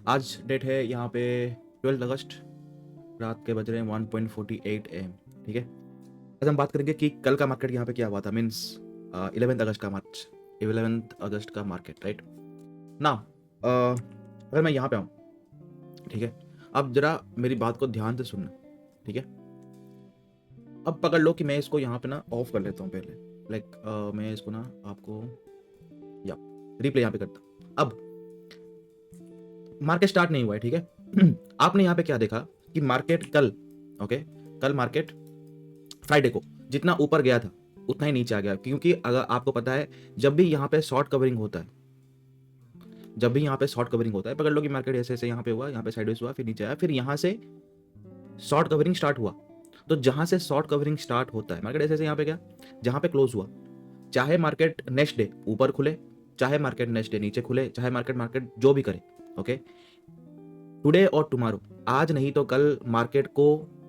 आज डेट है यहाँ पे 12 अगस्त, रात के बज रहे हैं 1:48 AM। ठीक है, आज हम बात करेंगे कि कल का मार्केट यहाँ पे क्या हुआ था, मीन्स 11 अगस्त का मार्केट, राइट ना। अगर मैं यहाँ पे आऊँ, ठीक है, अब जरा मेरी बात को ध्यान से सुनना, ठीक है। अब पकड़ लो कि मैं इसको यहाँ पे ना ऑफ कर लेता हूँ पहले, लाइक मैं इसको ना आपको या रिप्ले यहाँ पे करता हूँ। अब मार्केट स्टार्ट नहीं हुआ है, ठीक है। आपने यहाँ पे क्या देखा कि मार्केट कल, ओके, कल मार्केट फ्राइडे को जितना ऊपर गया था उतना ही नीचे आ गया, क्योंकि अगर आपको पता है जब भी यहाँ पे शॉर्ट कवरिंग होता है, जब भी यहाँ पे शॉर्ट कवरिंग होता है, पकड़ लो कि मार्केट ऐसे ऐसे यहाँ पे हुआ, यहाँ पे साइडवेज हुआ, फिर नीचे आया, फिर यहाँ से शॉर्ट कवरिंग स्टार्ट हुआ। तो जहां से शॉर्ट कवरिंग स्टार्ट होता है, मार्केट ऐसे ऐसे यहाँ पे गया, जहां पे क्लोज हुआ, चाहे मार्केट नेक्स्ट डे ऊपर खुले, चाहे मार्केट नेक्स्ट डे नीचे खुले, चाहे मार्केट मार्केट जो भी करे, ओके, टुडे और टुमारो, आज नहीं तो कल मार्केट को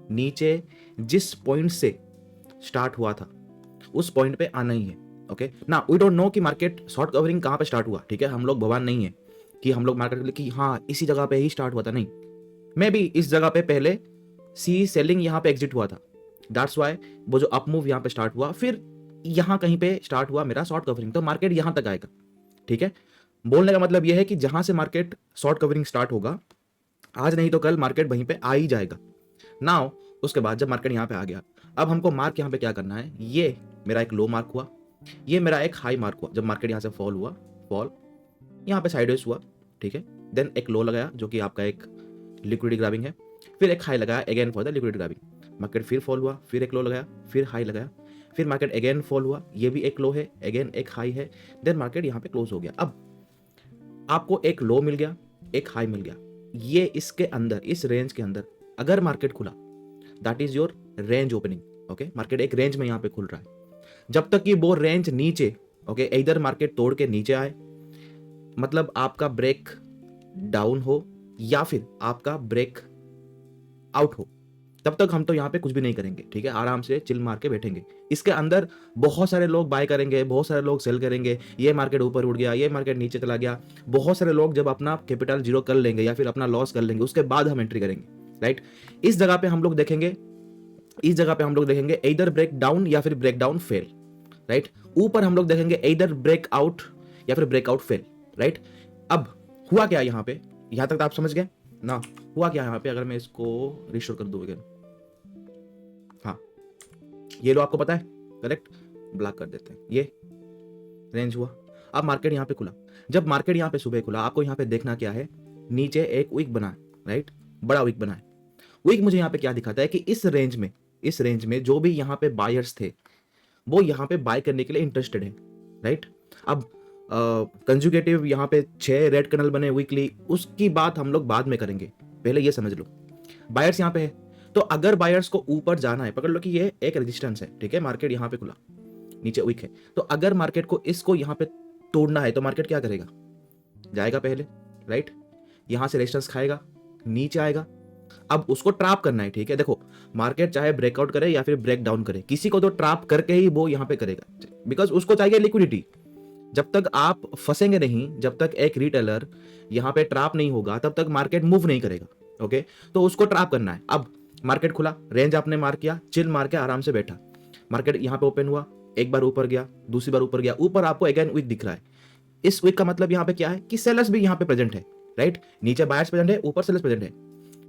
नीचे जिस पॉइंट से स्टार्ट हुआ था उस पॉइंट पे आना ही है। ओके ना, वी डोंट नो कि मार्केट शॉर्ट कवरिंग कहाँ पे स्टार्ट हुआ, ठीक है। हम लोग भगवान नहीं है कि हम लोग मार्केट की हाँ इसी जगह पे ही स्टार्ट हुआ था, नहीं। मे बी इस जगह पे पहले सी सेलिंग यहाँ पे एग्जिट हुआ था, दैट्स वाई वो जो अप मूव यहाँ पे स्टार्ट हुआ, फिर यहाँ कहीं पे स्टार्ट हुआ मेरा शॉर्ट कवरिंग, तो मार्केट यहाँ तक आएगा, ठीक है। बोलने का मतलब यह है कि जहां से मार्केट शॉर्ट कवरिंग स्टार्ट होगा, आज नहीं तो कल मार्केट वहीं पे आ ही जाएगा। नाउ उसके बाद जब मार्केट यहाँ पे आ गया, अब हमको मार्क यहाँ पे क्या करना है, ये मेरा एक लो मार्क हुआ, ये मेरा एक हाई मार्क हुआ। जब मार्केट यहाँ से फॉल हुआ, फॉल यहाँ पे साइडवेज हुआ, ठीक है, देन एक लो लगाया जो कि आपका एक लिक्विडिटी ग्राबिंग है, फिर एक हाई लगाया again for the liquidity grabbing, market फिर फॉल हुआ, फिर एक लो लगाया, फिर हाई लगाया, फिर मार्केट अगेन फॉल हुआ, ये भी एक लो है, अगेन एक हाई है, देन मार्केट यहाँ पे क्लोज हो गया। अब आपको एक लो मिल गया, एक हाई मिल गया, ये इसके अंदर, इस रेंज के अंदर अगर मार्केट खुला, that is your range opening, okay. Market एक रेंज में यहाँ पे खुल रहा है, जब तक कि वो रेंज नीचे, ओके, इधर मार्केट तोड़ के नीचे आए, मतलब आपका ब्रेक डाउन हो या फिर आपका ब्रेक आउट हो, तब तक हम तो यहाँ पे कुछ भी नहीं करेंगे, ठीक है। आराम से चिल मार के बैठेंगे। इसके अंदर बहुत सारे लोग बाय करेंगे, बहुत सारे लोग सेल करेंगे, ये मार्केट ऊपर उड़ गया, ये मार्केट नीचे चला गया, बहुत सारे लोग जब अपना कैपिटल जीरो कर लेंगे या फिर अपना लॉस कर लेंगे, उसके बाद हम एंट्री करेंगे, राइट। इस जगह पे हम लोग देखेंगे, इस जगह पे हम लोग देखेंगे इधर ब्रेक डाउन या फिर ब्रेक डाउन फेल, राइट। ऊपर हम लोग देखेंगे इधर ब्रेक आउट या फिर ब्रेकआउट फेल, राइट। अब हुआ क्या यहाँ पे, यहां तक तो आप समझ गए ना। हुआ क्या यहाँ पे, अगर मैं इसको रिस्टोर कर दूं अगेन, हाँ, ये लो आपको पता है, करेक्ट, ब्लॉक कर देते हैं, ये रेंज हुआ। अब मार्केट यहाँ पे खुला, जब मार्केट यहाँ पे सुबह खुला, आपको यहाँ पे देखना क्या है, नीचे एक वीक बना है, राइट, बड़ा वीक बना है। वीक मुझे यहाँ पे क्या दिखाता है कि इस रेंज में, इस रेंज में जो भी यहाँ पे बायर्स थे वो यहाँ पे बाय करने के लिए इंटरेस्टेड है, राइट। अब कंजुगेटिव यहाँ पे 6 रेड कैंडल बने वीकली, उसकी बात हम लोग बाद में करेंगे, पहले ये समझ लो बायर्स यहाँ पे है। तो अगर बायर्स को ऊपर जाना है, पकड़ लो कि ये एक रेजिस्टेंस है, ठीक है, मार्केट यहाँ पे खुला, नीचे वीक है, तो अगर मार्केट को इसको यहाँ पे तोड़ना है तो मार्केट क्या करेगा, जाएगा पहले, राइट, यहां से रेजिस्टेंस खाएगा, नीचे आएगा, अब उसको ट्रैप करना है, ठीक है। देखो मार्केट चाहे ब्रेकआउट करे या फिर ब्रेक डाउन करे, किसी को तो ट्रैप करके ही वो यहां पे करेगा, बिकॉज उसको चाहिए लिक्विडिटी। जब तक आप फंसेंगे नहीं, जब तक एक रिटेलर यहां पे ट्रैप नहीं होगा, तब तक मार्केट मूव नहीं करेगा, ओके। तो उसको ट्रैप करना है। अब मार्केट खुला, रेंज आपने मार किया, चिल मार के आराम से बैठा, मार्केट यहां पे ओपन हुआ, एक बार ऊपर गया, दूसरी बार ऊपर गया, ऊपर आपको अगेन वीक दिख रहा है। इस वीक का मतलब यहाँ पे क्या है कि सेलर्स भी यहाँ पे प्रेजेंट है, राइट, नीचे बायर्स प्रेजेंट है, ऊपर सेलर्स प्रेजेंट है।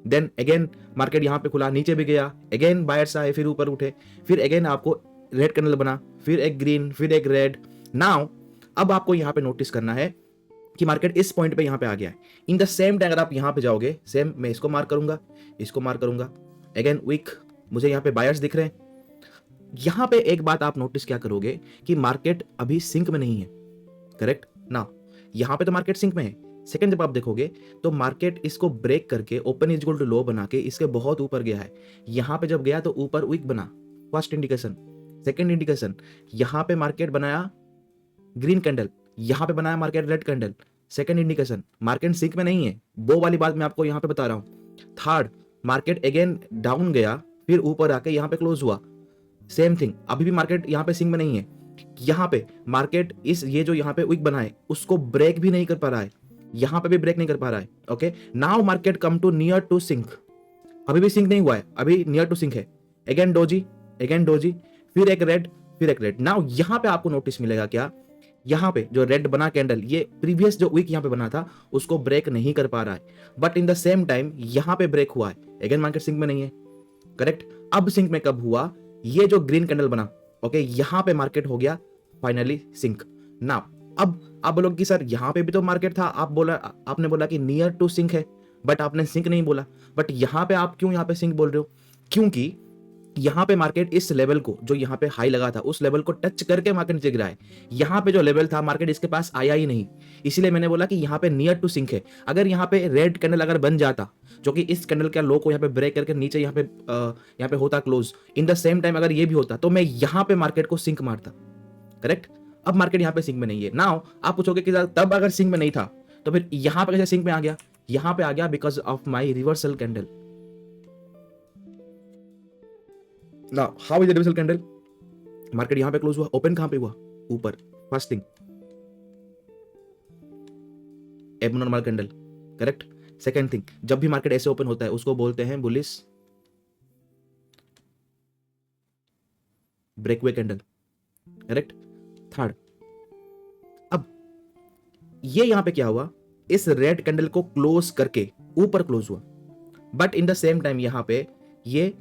देन अगेन मार्केट यहाँ पे खुला, नीचे भी गया, अगेन बायर्स आए, फिर ऊपर उठे, फिर अगेन आपको रेड कैंडल बना, फिर एक ग्रीन, फिर एक रेड। नाउ अब आपको यहाँ पे नोटिस करना है कि मार्केट इस पॉइंट पे यहाँ पे आ गया है। इन द सेम टाइम अगर आप यहाँ पे जाओगे, सेम मैं इसको मार्क करूंगा, इसको मार्क करूंगा, अगेन वीक, मुझे यहाँ पे बायर्स दिख रहे हैं। यहाँ पे एक बात आप नोटिस क्या करोगे कि मार्केट अभी सिंक में नहीं है, करेक्ट ना। यहाँ पे तो मार्केट सिंक में है। सेकंड जब आप देखोगे तो मार्केट इसको ब्रेक करके ओपन इज इक्वल टू लो बना के इसके बहुत ऊपर गया है। यहाँ पे जब गया तो ऊपर वीक बना, फर्स्ट इंडिकेशन। सेकंड इंडिकेशन, यहाँ पे मार्केट बनाया ग्रीन कैंडल, यहाँ पे बनाया market red candle, second indication market sync में नहीं है, वो वाली बात मैं आपको यहाँ पे बता रहा हूँ। थर्ड, मार्केट अगेन डाउन गया, फिर ऊपर आके यहाँ पे क्लोज हुआ, सेम थिंग, अभी भी मार्केट यहाँ पे सिंक में नहीं है। यहाँ पे मार्केट इस ये जो यहाँ पे वीक बना है उसको ब्रेक भी नहीं कर पा रहा है, यहां पे भी ब्रेक नहीं कर पा रहा है। Okay, now market come to near to sync, अभी भी सिंक नहीं हुआ है, अभी नियर टू सिंक है। अगेन डोजी, फिर एक रेड, फिर एक रेड। नाउ यहां पे आपको नोटिस मिलेगा क्या, यहां पे जो रेड बना कैंडल, ये प्रीवियस जो वीक यहां पे बना था उसको ब्रेक नहीं कर पा रहा है, but in the same time यहां पे ब्रेक हुआ है। अगेन मार्केट सिंक में नहीं है, करेक्ट। अब सिंक में कब हुआ, ये जो ग्रीन कैंडल बना, ओके, यहां पे मार्केट हो गया फाइनली सिंक। नाउ अब आप बोलोगे कि सर यहां पे भी तो मार्केट था, आपने बोला कि नियर टू सिंक है, बट आपने सिंक नहीं बोला। बट यहां पे आप क्यों यहां पे सिंक बोल रहे हो, क्योंकि यहां पे मार्केट इस लेवल को, जो यहां पे हाई लगा था, उस लेवल को टच करके मार्केट नीचे गिरा है। यहां पे जो लेवल था मार्केट इसके पास आया ही नहीं, इसीलिए मैंने बोला कि यहां पे नियर टू सिंक है। अगर यहां पे रेड कैंडल अगर बन जाता, जो कि इस कैंडल का लो को यहां पे ब्रेक करके नीचे यहां पे होता close, in the same time अगर ये भी होता तो मैं यहां पे मार्केट को सिंक मारता, करेक्ट। अब मार्केट यहां पे सिंक में नहीं है। नाउ आप पूछोगे कि तब अगर सिंक में नहीं था तो फिर यहां पे कैसे सिंक में आ गया, यहां पे आ गया because of my reversal candle. Now, how is the reversal candle? Market यहां पे क्लोज हुआ, ओपन कहां पे हुआ, ऊपर। First thing abnormal candle, correct. Second thing, जब भी मार्केट ऐसे ओपन होता है उसको बोलते हैं बुलिश ब्रेकवे कैंडल, करेक्ट। थर्ड, अब ये यहां पे क्या हुआ, इस रेड कैंडल को क्लोज करके ऊपर क्लोज हुआ, but in the same time यहां पे ये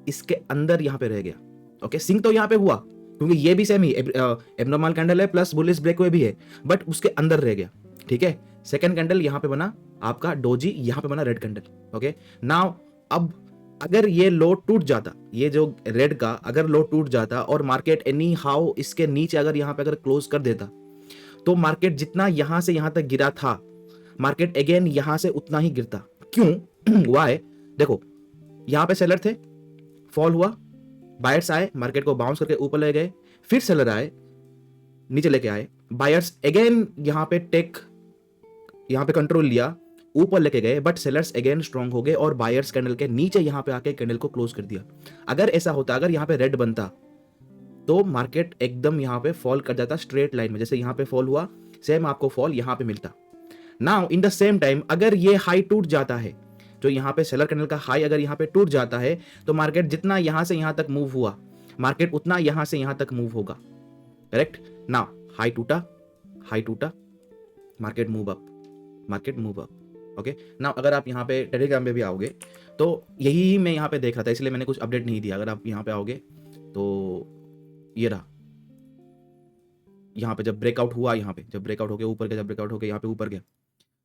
इसके अंदर यहां पे रह गया। ओके, सिंक तो यहां पे हुआ क्योंकि ये भी सेम ही एबनॉर्मल कैंडल है प्लस बुलिश ब्रेकवे भी है, बट उसके अंदर रह गया, ठीक है। सेकंड कैंडल यहां पे बना आपका डोजी, यहां पे बना रेड कैंडल। ओके, नाउ अब अगर ये लो टूट जाता, ये जो रेड का अगर लो टूट जाता और मार्केट एनी हाउ इसके नीचे अगर यहां पे अगर क्लोज कर देता, तो मार्केट जितना यहां से यहां तक गिरा था, मार्केट अगेन यहां से उतना ही गिरता। क्यों, वाई, देखो यहां पे सेलर थे, फॉल हुआ, बायर्स आए, मार्केट को बाउंस करके ऊपर ले गए, फिर सेलर आए, नीचे लेके आए, बायर्स अगेन यहां पे यहां पे कंट्रोल लिया, ऊपर लेके गए, बट सेलर्स अगेन स्ट्रांग हो गए और बायर्स कैंडल के नीचे यहां पे आके कैंडल को क्लोज कर दिया। अगर ऐसा होता, अगर यहां पे रेड बनता तो मार्केट एकदम यहां पे फॉल कर जाता स्ट्रेट लाइन में, जैसे यहां पे फॉल हुआ सेम आपको फॉल यहां पे मिलता। Now in the same time अगर ये हाई टूट जाता है, जो यहां पे सेलर कैंडल का हाई अगर यहां पे टूट जाता है, तो मार्केट जितना यहां से यहां तक मूव हुआ, मार्केट उतना यहां से यहां तक मूव होगा, करेक्ट। नाउ हाई टूटा, market move up. Okay, now अगर आप यहां पे टेलीग्राम पे भी आओगे तो यही मैं यहां पे देख रहा था, इसलिए मैंने कुछ अपडेट नहीं दिया। अगर आप यहां पे आओगे तो ये रहा, यहां पे जब ब्रेकआउट हुआ, यहां पे जब ब्रेकआउट होके ऊपर गया, जब ब्रेकआउट होके यहां पे ऊपर गया,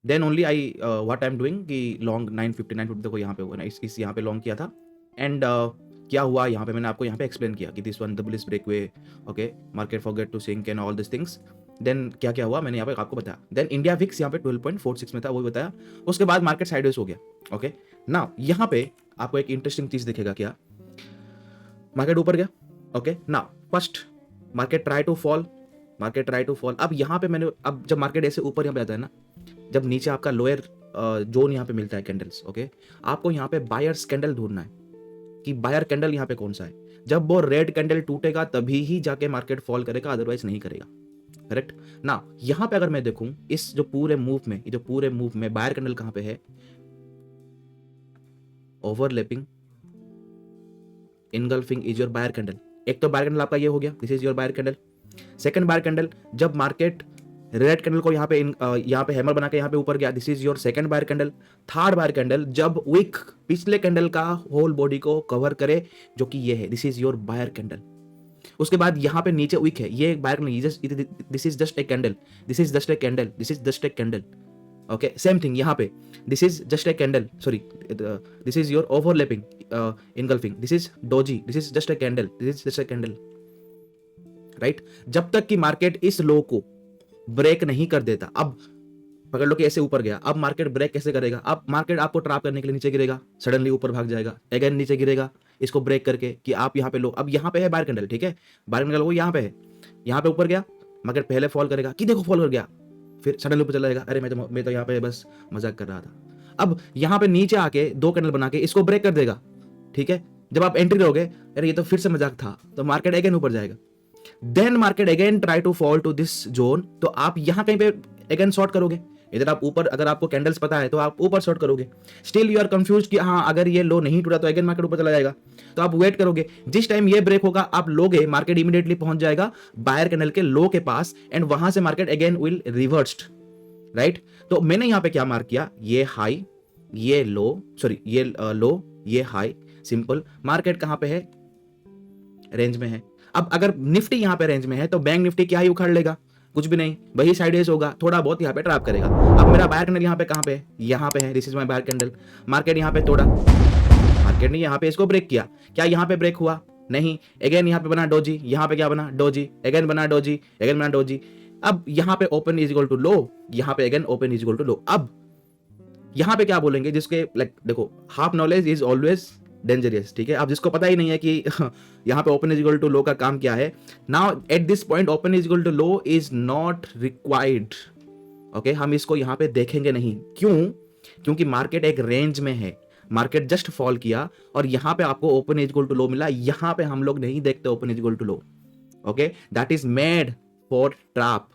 then only I what I am doing कि लॉन्ग 950 देखो यहाँ पे हुआ ना, इस यहाँ पे लॉन्ग किया था। एंड क्या हुआ यहाँ पे, मैंने आपको यहाँ पे एक्सप्लेन किया कि this one the bullish breakaway, okay, market forget to sink and all this things. Then क्या हुआ मैंने यहाँ पे आपको बताया। देन इंडिया विक्स यहाँ पे 12.46 में था, वो बताया। उसके बाद मार्केट साइडवेज हो गया। ओके, नाउ यहाँ पे आपको एक इंटरेस्टिंग चीज दिखेगा, क्या, मार्केट ऊपर गया। Okay, now first market try to fall. अब यहाँ पे मैंने, अब जब मार्केट ऐसे ऊपर यहाँ पे आता है ना, जब नीचे आपका लोअर जोन यहाँ पे मिलता है कैंडल्स, ओके, आपको यहाँ पे बायर्स कैंडल ढूंढना है कि बायर कैंडल यहाँ पे कौन सा है। जब वो रेड कैंडल टूटेगा तभी ही जाके मार्केट फॉल करेगा, अदरवाइज नहीं करेगा, करेक्ट ना। यहाँ पे अगर मैं देखूं इस जो पूरे मूव में बायर कैंडल कहाँ पे है, overlapping, engulfing is your buyer candle. एक तो बायर कैंडल आपका ये हो गया, this is your buyer candle. Second buyer candle, जब मार्केट रेड कैंडल को यहाँ पे हैमर बना के यहाँ पे ऊपर गया, this is your second buyer candle. Third buyer candle, जब विक पिछले कैंडल का होल बॉडी को कवर करे, जो कि ये है, this is your buyer candle. उसके बाद यहाँ पे नीचे विक है, ये एक buyer candle, this is just a candle, this is just a candle. Okay, same thing यहाँ पे, this is just a candle, sorry, this is your overlapping engulfing, this is doji, this is just a candle, this is just a candle, right. जब तक कि market इस लो को break नहीं कर देता, अब पकड़ लो कि ऐसे ऊपर गया, अब मार्केट ब्रेक कैसे करेगा, अब मार्केट आपको ट्रैप करने के लिए नीचे गिरेगा, सडनली ऊपर भाग जाएगा, अगेन नीचे गिरेगा, इसको ब्रेक करके कि आप यहाँ पे लो। अब यहाँ पे है बायर कैंडल, ठीक है, बायर कैंडल वो यहाँ पे है, यहाँ पे ऊपर गया, मार्केट पहले फॉल करेगा कि देखो फॉल कर गया, फिर सडनली ऊपर चला जाएगा, अरे मैं तो यहाँ पे बस मजाक कर रहा था। अब यहाँ पे नीचे आके दो कैंडल बना के इसको ब्रेक कर देगा, ठीक है। जब आप एंट्री लोगे, अरे ये तो फिर से मजाक था, तो मार्केट अगेन ऊपर जाएगा। Then market again try to fall to this zone, तो आप यहां कहीं पे अगेन शॉर्ट करोगे इधर आप ऊपर, अगर आपको कैंडल्स पता है तो आप ऊपर शॉर्ट करोगे। स्टिल यू आर कंफ्यूज कि हाँ अगर ये लो नहीं टूटा तो अगेन मार्केट ऊपर चला जाएगा, तो आप वेट करोगे। जिस टाइम ये ब्रेक होगा आप लोगे, मार्केट इमीडिएटली पहुंच जाएगा बायर कैंडल के लो के पास, एंड वहां से market again will reversed, right. तो मैंने यहां पे क्या मार्क किया, ये हाई, ये लो, सॉरी ये लो, ये हाई, सिंपल। मार्केट कहां पे है, रेंज में है। अब अगर निफ्टी यहां पे रेंज में है तो बैंक निफ्टी क्या ही उखाड़ लेगा, कुछ भी नहीं, वही साइडवेज होगा, थोड़ा बहुत यहाँ पे ट्रैप करेगा। अब मेरा बायर कैंडल यहाँ पे कहाँ पे है, यहाँ पे है, this is my buyer candle. Market यहाँ पे तोड़ा, मार्केट ने यहाँ पे इसको ब्रेक किया, क्या यहाँ पे ब्रेक हुआ, नहीं। अगेन यहाँ पे बना डोजी, यहाँ पे क्या बना, डोजी, अगेन बना डोजी, अगेन बना डोजी। अब यहाँ पे open is equal to low, यहाँ पे again open is equal to low. अब यहाँ पे क्या बोलेंगे, जिसके लाइक देखो, half knowledge is always dangerous, ठीक है। अब जिसको पता ही नहीं है कि यहाँ पे open is equal to low का काम क्या है, now at this point open is equal to low is not required, okay. हम इसको यहाँ पे देखेंगे नहीं, क्यों, क्योंकि मार्केट एक रेंज में है, मार्केट जस्ट फॉल किया और यहाँ पे आपको open is equal to low मिला, यहाँ पे हम लोग नहीं देखते open is equal to low, okay. That is made for trap.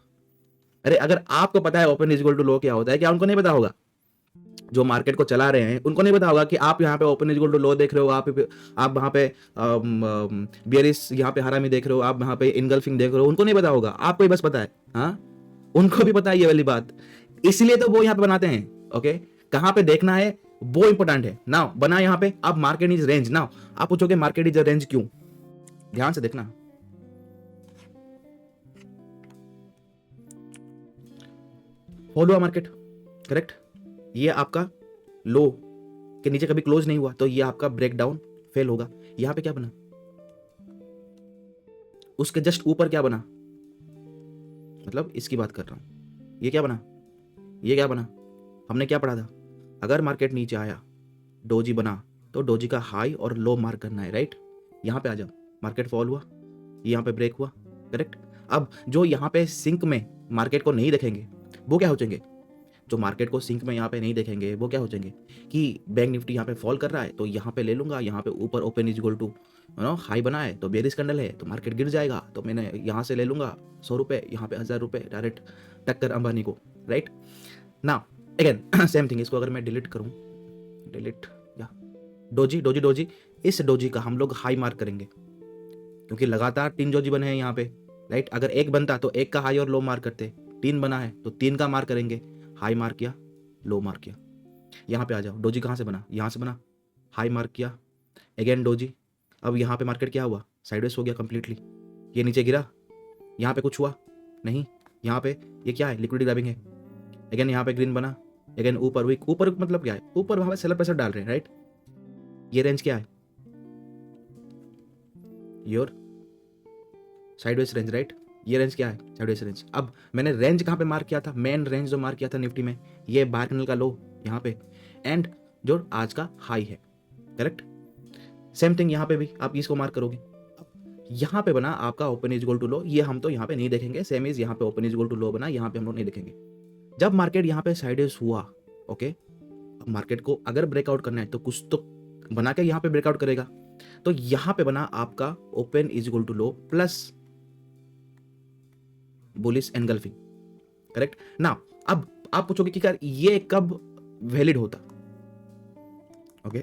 अरे अगर आपको पता है open is equal to low क्या होता है, क्या उनको नहीं पता होगा, जो मार्केट को चला रहे हैं उनको नहीं पता होगा कि आप यहाँ पे ओपन इज इक्वल टू लो देख रहे हो, आप वहाँ पे बियरिश यहाँ पे हरामी देख रहे हो, आप वहाँ पे इनगल्फिंग देख रहे हो, उनको नहीं पता होगा, आपको ही बस पता है। हाँ, उनको भी पता है ये वाली बात, इसलिए तो वो यहाँ पे बनाते हैं, ओके। कहाँ पे देखना है वो इंपॉर्टेंट है। नाउ बना यहाँ पे, अब मार्केट इज रेंज। नाउ आप पूछोगे मार्केट इज रेंज क्यों, ध्यान से देखना, फॉलो हुआ मार्केट, करेक्ट, ये आपका लो के नीचे कभी क्लोज नहीं हुआ, तो ये आपका ब्रेकडाउन फेल होगा। यहां पे क्या बना, उसके जस्ट ऊपर क्या बना, मतलब इसकी बात कर रहा हूं, ये क्या बना, ये क्या बना, हमने क्या पढ़ा था, अगर मार्केट नीचे आया, डोजी बना, तो डोजी का हाई और लो मार्क करना है, राइट। यहां पे आ जाओ, मार्केट फॉल हुआ, यहां पे ब्रेक हुआ, करेक्ट। अब जो यहां पे सिंक में मार्केट को नहीं देखेंगे वो क्या हो जाएंगे, जो मार्केट को सिंक में यहाँ पे नहीं देखेंगे वो क्या हो जाएंगे कि बैंक निफ्टी यहाँ पे फॉल कर रहा है तो यहाँ पे ले लूंगा, यहाँ पे ऊपर open is equal to high बना है तो बेरिश कैंडल है तो मार्केट गिर जाएगा, तो मैंने यहाँ से ले लूंगा 100 रुपये, यहाँ पे 1000 रुपये डायरेक्ट टक्कर अंबानी को, राइट ना। अगेन सेम थिंग, इसको अगर मैं डिलीट करूँ, डिलीट या डोजी, डोजी डोजी, इस डोजी का हम लोग हाई मार्क करेंगे क्योंकि लगातार 3 डोजी बने हैं यहाँ पे, राइट। अगर एक बनता तो एक का हाई और लो मार्क करते, 3 बना है तो 3 का मार्क करेंगे, हाई मार्क किया, लो मार्क किया। यहाँ पे आ जाओ, डोजी कहाँ से बना, यहाँ से बना, हाई मार्क किया, अगेन डोजी। अब यहाँ पे मार्केट क्या हुआ, साइडवेज हो गया कंप्लीटली, ये नीचे गिरा, यहाँ पे कुछ हुआ नहीं, यहाँ पे ये क्या है, लिक्विडिटी ग्रैबिंग है, अगेन यहाँ पे ग्रीन बना, अगेन ऊपर वीक, ऊपर मतलब क्या है, ऊपर वहां पे सेलर प्रेशर डाल रहे हैं, राइट। ये रेंज क्या है, योर साइडवेज रेंज, राइट। ये रेंज क्या है, साइडवेज रेंज। अब मैंने रेंज कहाँ पे मार्क किया था, मेन रेंज जो मार्क किया था निफ्टी में, ये बायर कैंडल का लो यहाँ पे, एंड जो आज का हाई है, करेक्ट। सेम थिंग यहाँ पे भी आप इसको मार्क करोगे, यहाँ पे बना आपका ओपन इज इक्वल टू लो, ये हम तो यहाँ पे नहीं देखेंगे, सेम इज यहाँ पे ओपन इज इक्वल टू लो बना, यहाँ पे हम लोग नहीं देखेंगे। जब मार्केट यहाँ पे साइडवेज हुआ, ओके, अब मार्केट को अगर ब्रेकआउट करना है तो कुछ तो बना के यहाँ पे ब्रेकआउट करेगा, तो यहाँ पे बना आपका open is equal to low plus bullish engulfing, correct ना। अब आप पूछोगे कि यार ये कब वैलिड होता, ओके,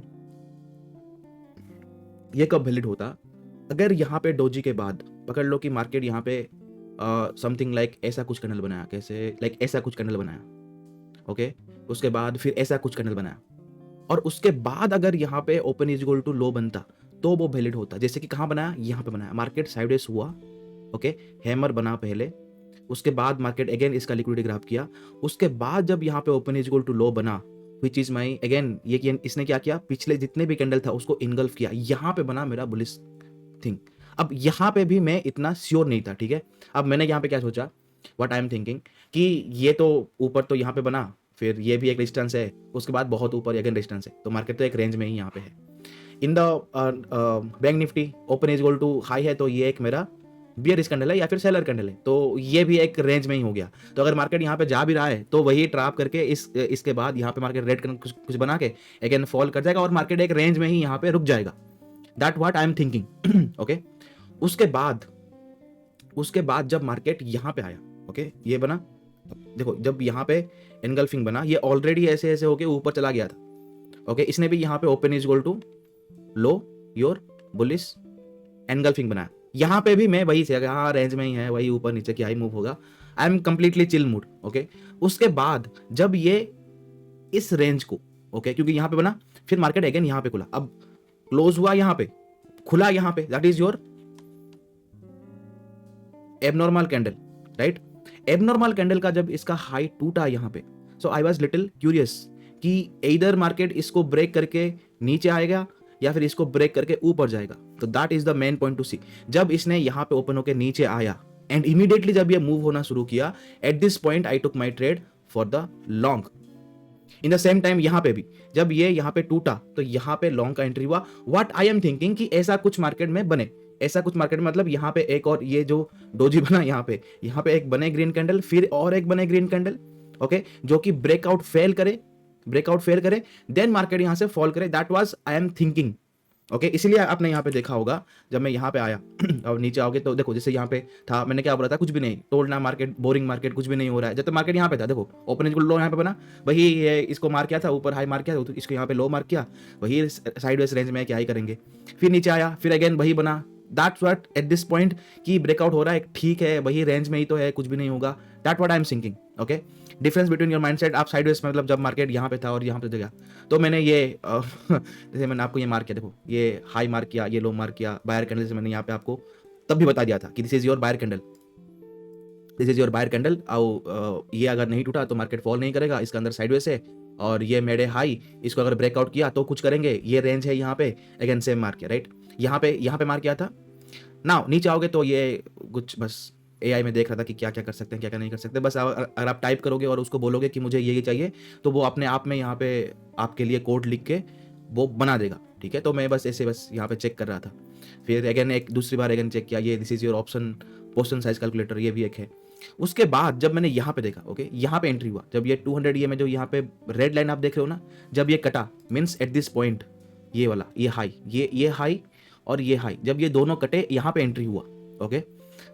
ये कब वैलिड होता, अगर यहाँ पे डोजी के बाद पकड़ लो कि मार्केट यहाँ पे समथिंग लाइक ऐसा कुछ कैंडल बनाया, कैसे लाइक ऐसा कुछ कैंडल बनाया, ओके, उसके बाद फिर ऐसा कुछ कैंडल बनाया, और उसके बाद अगर यहाँ पे ओपन इज इक्वल टू लो बनता तो वो वैलिड होता। जैसे कि कहाँ बनाया, यहाँ पे बनाया, मार्केट साइडवेज हुआ, ओके, हैमर बना पहले, उसके बाद मार्केट अगेन इसका लिक्विडिटी ग्राफ किया, उसके बाद जब यहाँ पे ओपन इज इक्वल टू लो बना, विच इज माई अगेन, ये इसने क्या किया, पिछले जितने भी कैंडल था उसको इनगल्फ किया, यहाँ पे बना मेरा बुलिश थिंग। अब यहाँ पे भी मैं इतना श्योर नहीं था, ठीक है। अब मैंने यहाँ पे क्या सोचा, व्हाट आई एम थिंकिंग, कि ये तो ऊपर तो यहाँ पे बना, फिर ये भी एक रेजिस्टेंस है, उसके बाद बहुत ऊपर अगेन रेजिस्टेंस है, तो मार्केट तो एक रेंज में ही यहाँ पे है। In the bank Nifty open is equal to high है, तो ये एक मेरा बियरिश कैंडल है या फिर सेलर कैंडल है, तो ये भी एक रेंज में ही हो गया। तो अगर मार्केट यहाँ पे जा भी रहा है तो वही ट्रैप करके इसके बाद यहाँ पे मार्केट रेड कुछ बना के अगेन फॉल कर जाएगा और मार्केट एक रेंज में ही यहाँ पे रुक जाएगा। That what I am thinking, okay. उसके बाद जब मार्केट यहाँ पे आया, ओके, ये बना, देखो जब यहाँ पे एनगल्फिंग बना, ये ऑलरेडी ऐसे ऐसे होके ऊपर चला गया था, ओके। इसने भी यहाँ पे open is equal to low your bullish engulfing बनाया। यहाँ पे भी मैं वही से, हाँ रेंज में ही है, वही ऊपर नीचे क्या ही मूव होगा, I am completely chill mood, okay. उसके बाद जब ये इस रेंज को, ओके, क्योंकि यहाँ पे बना, फिर मार्केट अगेन यहाँ पे खुला, अब क्लोज हुआ यहाँ पे, खुला यहाँ पे, that is your abnormal candle, right. Abnormal candle का जब इसका हाई टूटा यहाँ पे, सो आई वाज लिटिल क्यूरियस कि इधर मार्केट इसको ब्रेक करके नीचे आएगा या फिर इसको ब्रेक करके ऊपर जाएगा। तो that is the main point to see. जब इसने यहाँ पे ओपन होकर नीचे आया एंड इमीडिएटली जब ये मूव होना शुरू किया, eight this point I took my trade for the long. In the same time यहाँ पे भी जब ये यहाँ पे टूटा तो यहाँ पे लॉन्ग का एंट्री हुआ। व्हाट आई एम थिंकिंग कि ऐसा कुछ मार्केट में बने, ऐसा कुछ मार्केट में, मतलब यहाँ पे एक और ये जो डोजी बना, यहाँ पे एक बने ग्रीन कैंडल, फिर और एक बने ग्रीन कैंडल, ओके, जो कि ब्रेकआउट फेल करे, देन मार्केट यहाँ से फॉल करे। That was I am thinking, okay. इसलिए आपने यहाँ पे देखा होगा जब मैं यहाँ पे आया और नीचे आओगे तो देखो जैसे यहाँ पे था, मैंने क्या बोला था, कुछ भी नहीं, तोड़ना मार्केट, बोरिंग मार्केट, कुछ भी नहीं हो रहा है। जब तक मार्केट यहाँ पे था, देखो ओपन इक्वल लो यहाँ पे बना, वही इसको मार किया था, ऊपर हाई मार किया, तो इसको यहाँ पे लो मार किया, वही साइडवेज रेंज में क्या ही करेंगे। फिर नीचे आया, फिर अगेन वही बना। That's what eight this point कि ब्रेकआउट हो रहा है, ठीक है, वही रेंज में ही तो है, कुछ भी नहीं होगा। That what I am thinking, okay. Difference between your mindset, आप साइडवेज मतलब जब मार्केट यहाँ पे था और यहाँ पे गया, तो मैंने ये जैसे मैंने आपको ये मार्क किया, देखो ये हाई मार्क किया, ये लो मार्क किया, बायर कैंडल से मैंने यहाँ पे आपको तब भी बता दिया था कि this is your buyer candle, this is your buyer candle. और ये अगर नहीं टूटा तो मार्केट फॉल नहीं करेगा, इसके अंदर साइडवेज है, और ये मेरे हाई, इसको अगर ब्रेकआउट किया तो कुछ करेंगे, ये रेंज है यहाँ पे, अगेन सेम मार्क किया, राइट। यहाँ पे मार्क किया था। नाउ नीचे आओगे तो ये कुछ बस एआई में देख रहा था कि क्या क्या कर सकते हैं, क्या क्या नहीं कर सकते। बस अगर आप टाइप करोगे और उसको बोलोगे कि मुझे ये चाहिए, तो वो अपने आप में यहाँ पे आपके लिए कोड लिख के वो बना देगा, ठीक है। तो मैं बस ऐसे बस यहाँ पे चेक कर रहा था, फिर अगेन एक दूसरी बार अगेन चेक किया, ये this is your option position size calculator, ये भी एक है। उसके बाद जब मैंने यहाँ पे देखा, ओके, यहाँ पे एंट्री हुआ, जब ये 200 ये में जो यहाँ पे रेड लाइन आप देख रहे हो ना, जब ये कटा, मीन्स एट दिस पॉइंट ये वाला, ये हाई, ये हाई और ये हाई, जब ये दोनों कटे यहाँ पे एंट्री हुआ, ओके।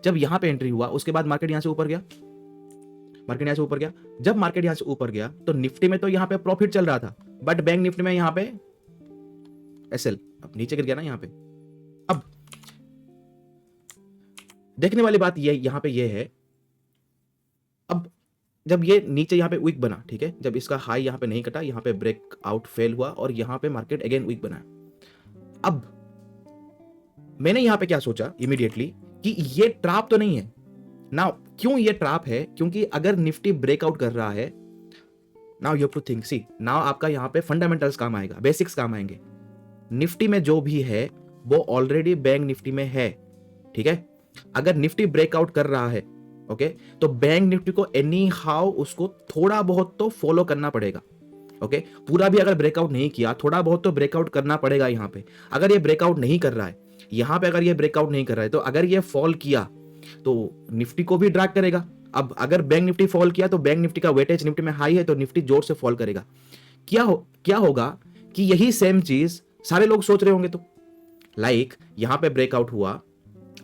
जब यहाँ पे एंट्री हुआ उसके बाद मार्केट यहाँ से ऊपर गया, जब मार्केट यहाँ से ऊपर गया तो निफ्टी में तो यहाँ पे प्रॉफिट चल रहा था, बट बैंक निफ्टी में यहाँ पे एसएल, अब नीचे गिर गया ना यहाँ पे। अब देखने वाली बात ये यहाँ पे ये है, अब जब ये नीचे यहाँ पे वीक बना, ठीक है, जब इसका हाई यहाँ पे नहीं कटा, यहाँ पे ब्रेक आउट फेल हुआ और यहाँ पे मार्केट अगेन वीक बना। अब मैंने यहाँ पे क्या सोचा इमीडिएटली कि ये ट्रैप तो नहीं है ना। क्यों ये ट्रैप है? क्योंकि अगर निफ्टी ब्रेकआउट कर रहा है, now you have to think, see now आपका यहाँ पे फंडामेंटल्स काम आएगा, बेसिक्स काम आएंगे। निफ्टी में जो भी है वो ऑलरेडी बैंक निफ्टी में है, ठीक है। अगर निफ्टी ब्रेकआउट कर रहा है, ओके, तो बैंक निफ्टी को एनी हाउ उसको थोड़ा बहुत तो फॉलो करना पड़ेगा, ओके। पूरा भी अगर ब्रेकआउट नहीं किया, थोड़ा बहुत तो ब्रेकआउट करना पड़ेगा यहाँ पे। अगर ये ब्रेकआउट नहीं कर रहा है यहाँ पे, अगर ये ब्रेकआउट नहीं कर रहा है, तो अगर ये फॉल किया तो निफ्टी को भी ड्रैग करेगा। अब अगर बैंक निफ्टी फॉल किया तो बैंक निफ्टी का वेटेज निफ्टी में हाई है, तो निफ्टी जोर से फॉल करेगा। क्या होगा कि यही सेम चीज सारे लोग सोच रहे होंगे। तो लाइक यहाँ पे ब्रेकआउट हुआ,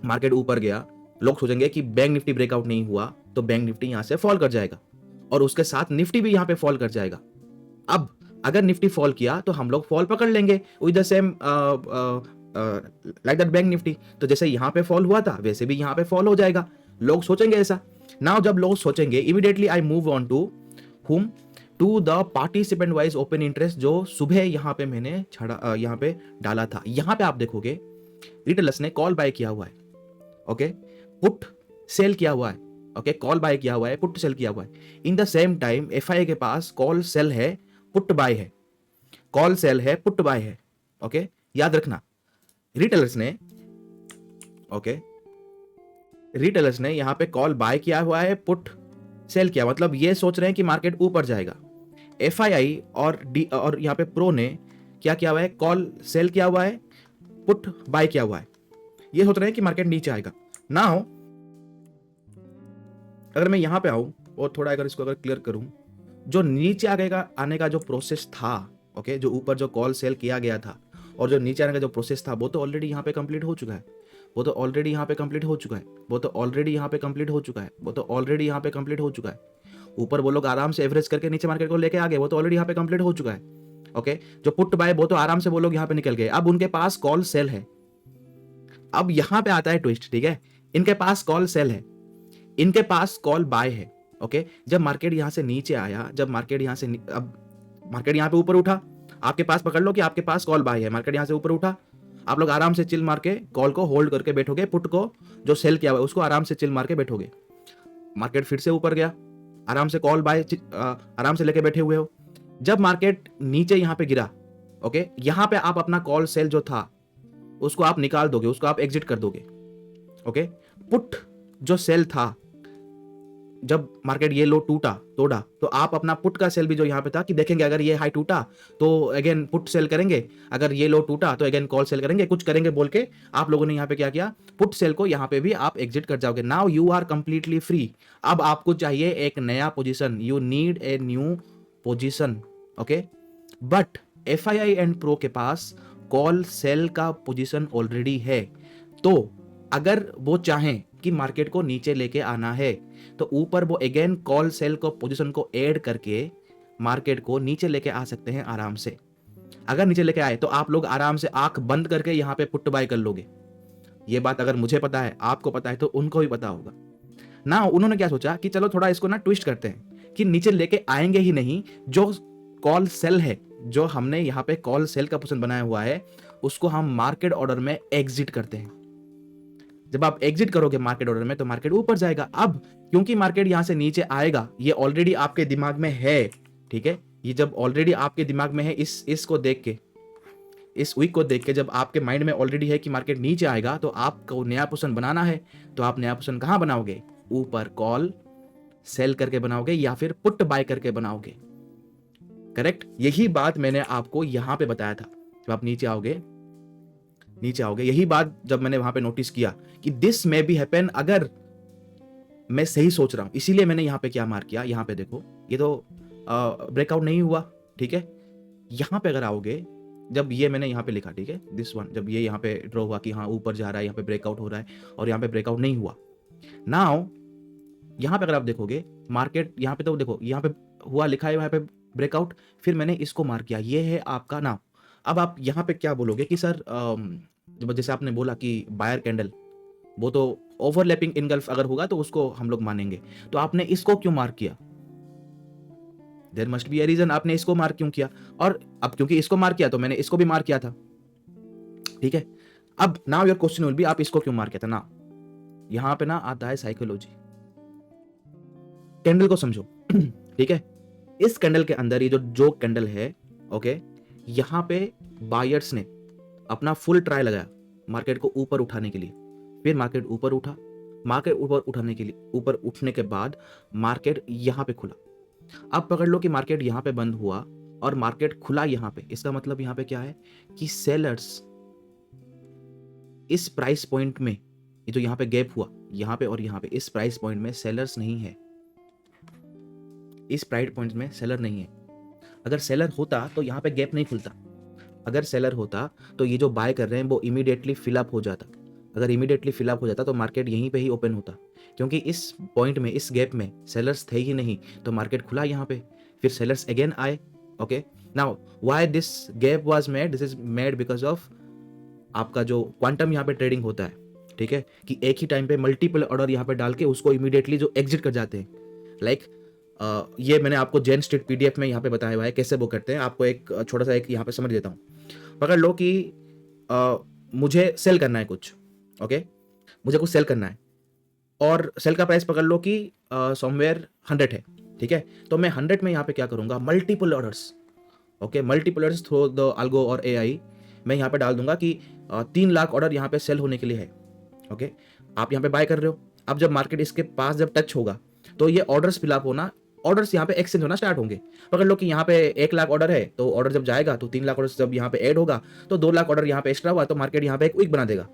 मार्केट ऊपर गया, लोग सोचेंगे कि बैंक निफ्टी ब्रेकआउट नहीं हुआ तो बैंक निफ्टी यहां से फॉल कर जाएगा और उसके साथ निफ्टी भी यहां पे फॉल कर जाएगा। अब अगर निफ्टी फॉल किया तो हम लोग फॉल पकड़ लेंगे with the same like that bank Nifty. तो जैसे यहां पे फॉल हुआ था वैसे भी यहां पे फॉल हो जाएगा, लोग सोचेंगे ऐसा। नाउ जब लोग सोचेंगे, immediately I move on to hmm, to the participant wise open interest, जो सुबह यहां पे मैंने यहां पे डाला था। यहां पे आप देखोगे रिटेलर्स ने कॉल बाय किया हुआ है, ओके, पुट सेल किया हुआ है, ओके, कॉल बाय किया हुआ है, पुट सेल किया हुआ है। In the same time FII के पास कॉल सेल है, पुट बाय है, कॉल सेल है, पुट बाय है, ओके। याद रखना, रिटेलर्स ने, ओके, रिटेलर्स ने यहां पे कॉल बाय किया हुआ है, पुट सेल किया, मतलब ये सोच रहे हैं कि मार्केट ऊपर जाएगा। एफआईआई और यहां पे प्रो ने क्या किया हुआ है, कॉल सेल किया हुआ है, पुट बाय किया हुआ है। ये सोच रहे हैं कि मार्केट नीचे आएगा। नाउ अगर मैं यहां पे आऊं और थोड़ा अगर इसको अगर क्लियर करूं, जो नीचे आने का जो प्रोसेस था, ओके, जो ऊपर जो कॉल सेल किया गया था और जो नीचे आने का जो प्रोसेस था, वो तो ऑलरेडी यहां पे कंप्लीट हो चुका है, वो तो ऑलरेडी यहां पे कंप्लीट हो चुका है, वो तो ऑलरेडी यहां पे कंप्लीट हो चुका है, वो तो ऑलरेडी यहां पे कंप्लीट हो चुका है। ऊपर वो लोग आराम से एवरेज करके नीचे मार्केट को लेके आ गए, वो तो ऑलरेडी यहाँ पे कंप्लीट हो चुका है। ओके, जो पुट बाय वो तो आराम से वो लोग यहाँ पे निकल गए, अब उनके पास कॉल सेल है। अब यहाँ पे आता है ट्विस्ट, ठीक है, इनके पास कॉल सेल है, इनके पास कॉल बाय है। ओके, जब मार्केट यहाँ से नीचे आया, जब मार्केट यहाँ से अब मार्केट यहाँ पे ऊपर उठा, आपके पास पकड़ लो कि आपके पास कॉल बाय है, मार्केट यहाँ से ऊपर उठा, आप लोग आराम से चिल मार के कॉल को होल्ड करके बैठोगे, पुट को जो सेल किया हुआ है उसको आराम से चिल मार के बैठोगे। मार्केट फिर से ऊपर गया, आराम से कॉल बाय आराम से लेके बैठे हुए हो। जब मार्केट नीचे यहाँ पे गिरा, ओके, यहाँ पे आप अपना कॉल सेल जो था उसको आप निकाल दोगे, उसको आप एग्जिट कर दोगे। ओके, पुट जो सेल था, जब मार्केट ये लो तोड़ा, तो आप अपना पुट का सेल भी जो यहाँ पे था कि देखेंगे अगर ये हाई टूटा तो अगेन पुट सेल करेंगे, अगर ये लो टूटा तो अगेन कॉल सेल करेंगे, कुछ करेंगे बोल के आप लोगों ने यहाँ पे क्या किया, पुट सेल को यहाँ पे भी आप एग्जिट कर जाओगे। Now you are completely free. अब आपको चाहिए एक नया position, you need a new position. Okay, but FII and pro के पास कॉल सेल का पोजिशन ऑलरेडी है, तो अगर वो चाहें कि मार्केट को नीचे लेके आना है तो ऊपर वो अगेन कॉल सेल को पोजीशन को ऐड करके मार्केट को नीचे लेके आ सकते हैं आराम से। अगर नीचे लेके आए तो आप लोग आराम से आंख बंद करके यहाँ पे पुट बाय कर लोगे। ये बात अगर मुझे पता है, आपको पता है, तो उनको भी पता होगा ना। उन्होंने क्या सोचा कि चलो थोड़ा इसको ना ट्विस्ट करते हैं कि नीचे लेके आएंगे ही नहीं, जो कॉल सेल है, जो हमने यहाँ पे कॉल सेल का पोजीशन बनाया हुआ है, उसको हम मार्केट ऑर्डर में एग्जिट करते हैं। जब आप एग्जिट करोगे मार्केट ऑर्डर में तो मार्केट ऊपर जाएगा। अब क्योंकि मार्केट यहां से नीचे आएगा, ये ऑलरेडी आपके दिमाग में है, ठीक है, ये जब ऑलरेडी आपके दिमाग में है, इसको देख के, इस वीक को देख के जब आपके माइंड में ऑलरेडी है कि मार्केट नीचे आएगा, तो आपको नया पोजीशन बनाना है। तो आप नया पोजीशन कहां बनाओगे, ऊपर कॉल सेल करके बनाओगे या फिर पुट बाय करके बनाओगे। करेक्ट, यही बात मैंने आपको यहां पे बताया था। जब आप नीचे आओगे, यही बात जब मैंने वहां पे नोटिस किया कि दिस मे बी हैपन, अगर मैं सही सोच रहा हूं, इसीलिए मैंने यहां पे क्या मार्क किया। यहां पे देखो, ये तो ब्रेकआउट नहीं हुआ, ठीक है। यहां पे अगर आओगे, जब ये मैंने यहां पे लिखा, ठीक है, दिस वन, जब ये यहां पे ड्रॉ हुआ कि हाँ ऊपर जा रहा है, यहां पे ब्रेकआउट हो रहा है, और यहां पे ब्रेकआउट नहीं हुआ। नाउ यहां पे अगर आप देखोगे मार्केट, यहां पे तो देखो, यहां पे हुआ, लिखा है यहां पे ब्रेकआउट, फिर मैंने इसको मार्क किया, ये है आपका नाउ। अब आप यहाँ पे क्या बोलोगे कि सर जैसे आपने बोला कि बायर कैंडल, वो तो ओवरलैपिंग इनगल्फ अगर होगा तो उसको हम लोग मानेंगे, तो आपने इसको क्यों मार्क किया? There must be a reason, आपने इसको मार्क क्यों किया? और अब क्योंकि इसको मार्क किया तो मैंने इसको भी मार्क किया था, ठीक है। अब now your question will be, आप इसको क्यों मार्क किया था ना? यहां पे ना आता है साइकोलॉजी। कैंडल को समझो, ठीक है। इस कैंडल के अंदर ये जो कैंडल है, ओके, यहां पे बायर्स ने अपना फुल ट्राई लगाया मार्केट को ऊपर उठाने के लिए, फिर मार्केट ऊपर उठा, मार्केट ऊपर उठाने के लिए, ऊपर उठने के बाद मार्केट यहां पे खुला। अब पकड़ लो कि मार्केट यहां पे बंद हुआ और मार्केट खुला यहां पे, इसका मतलब यहां पे क्या है कि सेलर्स इस प्राइस पॉइंट में, ये जो यहां पे गैप हुआ यहां पे और यहां पे, इस प्राइस पॉइंट में सेलर्स नहीं है, इस प्राइस पॉइंट में सेलर नहीं है। अगर सेलर होता तो यहाँ पे गैप नहीं खुलता, अगर सेलर होता तो ये जो बाय कर रहे हैं वो इमीडिएटली फिलअप हो जाता, अगर इमीडिएटली फिलअप हो जाता तो मार्केट यहीं पे ही ओपन होता, क्योंकि इस पॉइंट में, इस गैप में सेलर्स थे ही नहीं, तो मार्केट खुला यहाँ पे, फिर सेलर्स अगेन आए। Okay, now why this gap was made, this is made because of आपका जो क्वांटम यहाँ पे ट्रेडिंग होता है, ठीक है, कि एक ही टाइम पे मल्टीपल ऑर्डर यहाँ पे डाल के उसको इमीडिएटली जो एग्जिट कर जाते हैं। लाइक ये मैंने आपको जेन स्ट्रीट PDF में यहाँ पे बताया हुआ है कैसे वो करते हैं। आपको एक छोटा सा एक यहाँ पे समझ देता हूँ। पकड़ लो कि मुझे सेल करना है कुछ, ओके, मुझे कुछ सेल करना है और सेल का प्राइस पकड़ लो कि समवेयर 100 है, ठीक है। तो मैं 100 में यहाँ पे क्या करूँगा, multiple orders, okay, multiple orders through the algo और AI मैं यहाँ पे डाल दूंगा कि 3 लाख ऑर्डर यहाँ पे सेल होने के लिए है। ओके, आप यहाँ पे बाय कर रहे हो। अब जब मार्केट इसके पास जब टच होगा तो ये ऑर्डर्स फिलअप होना, ऑर्डर्स यहाँ पे एक्सचेंज होना स्टार्ट होंगे। पकड़ लो कि यहाँ पे 1 लाख ऑर्डर है, तो ऑर्डर जब जाएगा तो 3 लाख ऑर्डर जब यहाँ पे ऐड होगा तो 2 लाख ऑर्डर यहाँ पे एक्स्ट्रा हुआ, तो मार्केट यहाँ पे एक वीक बना देगा,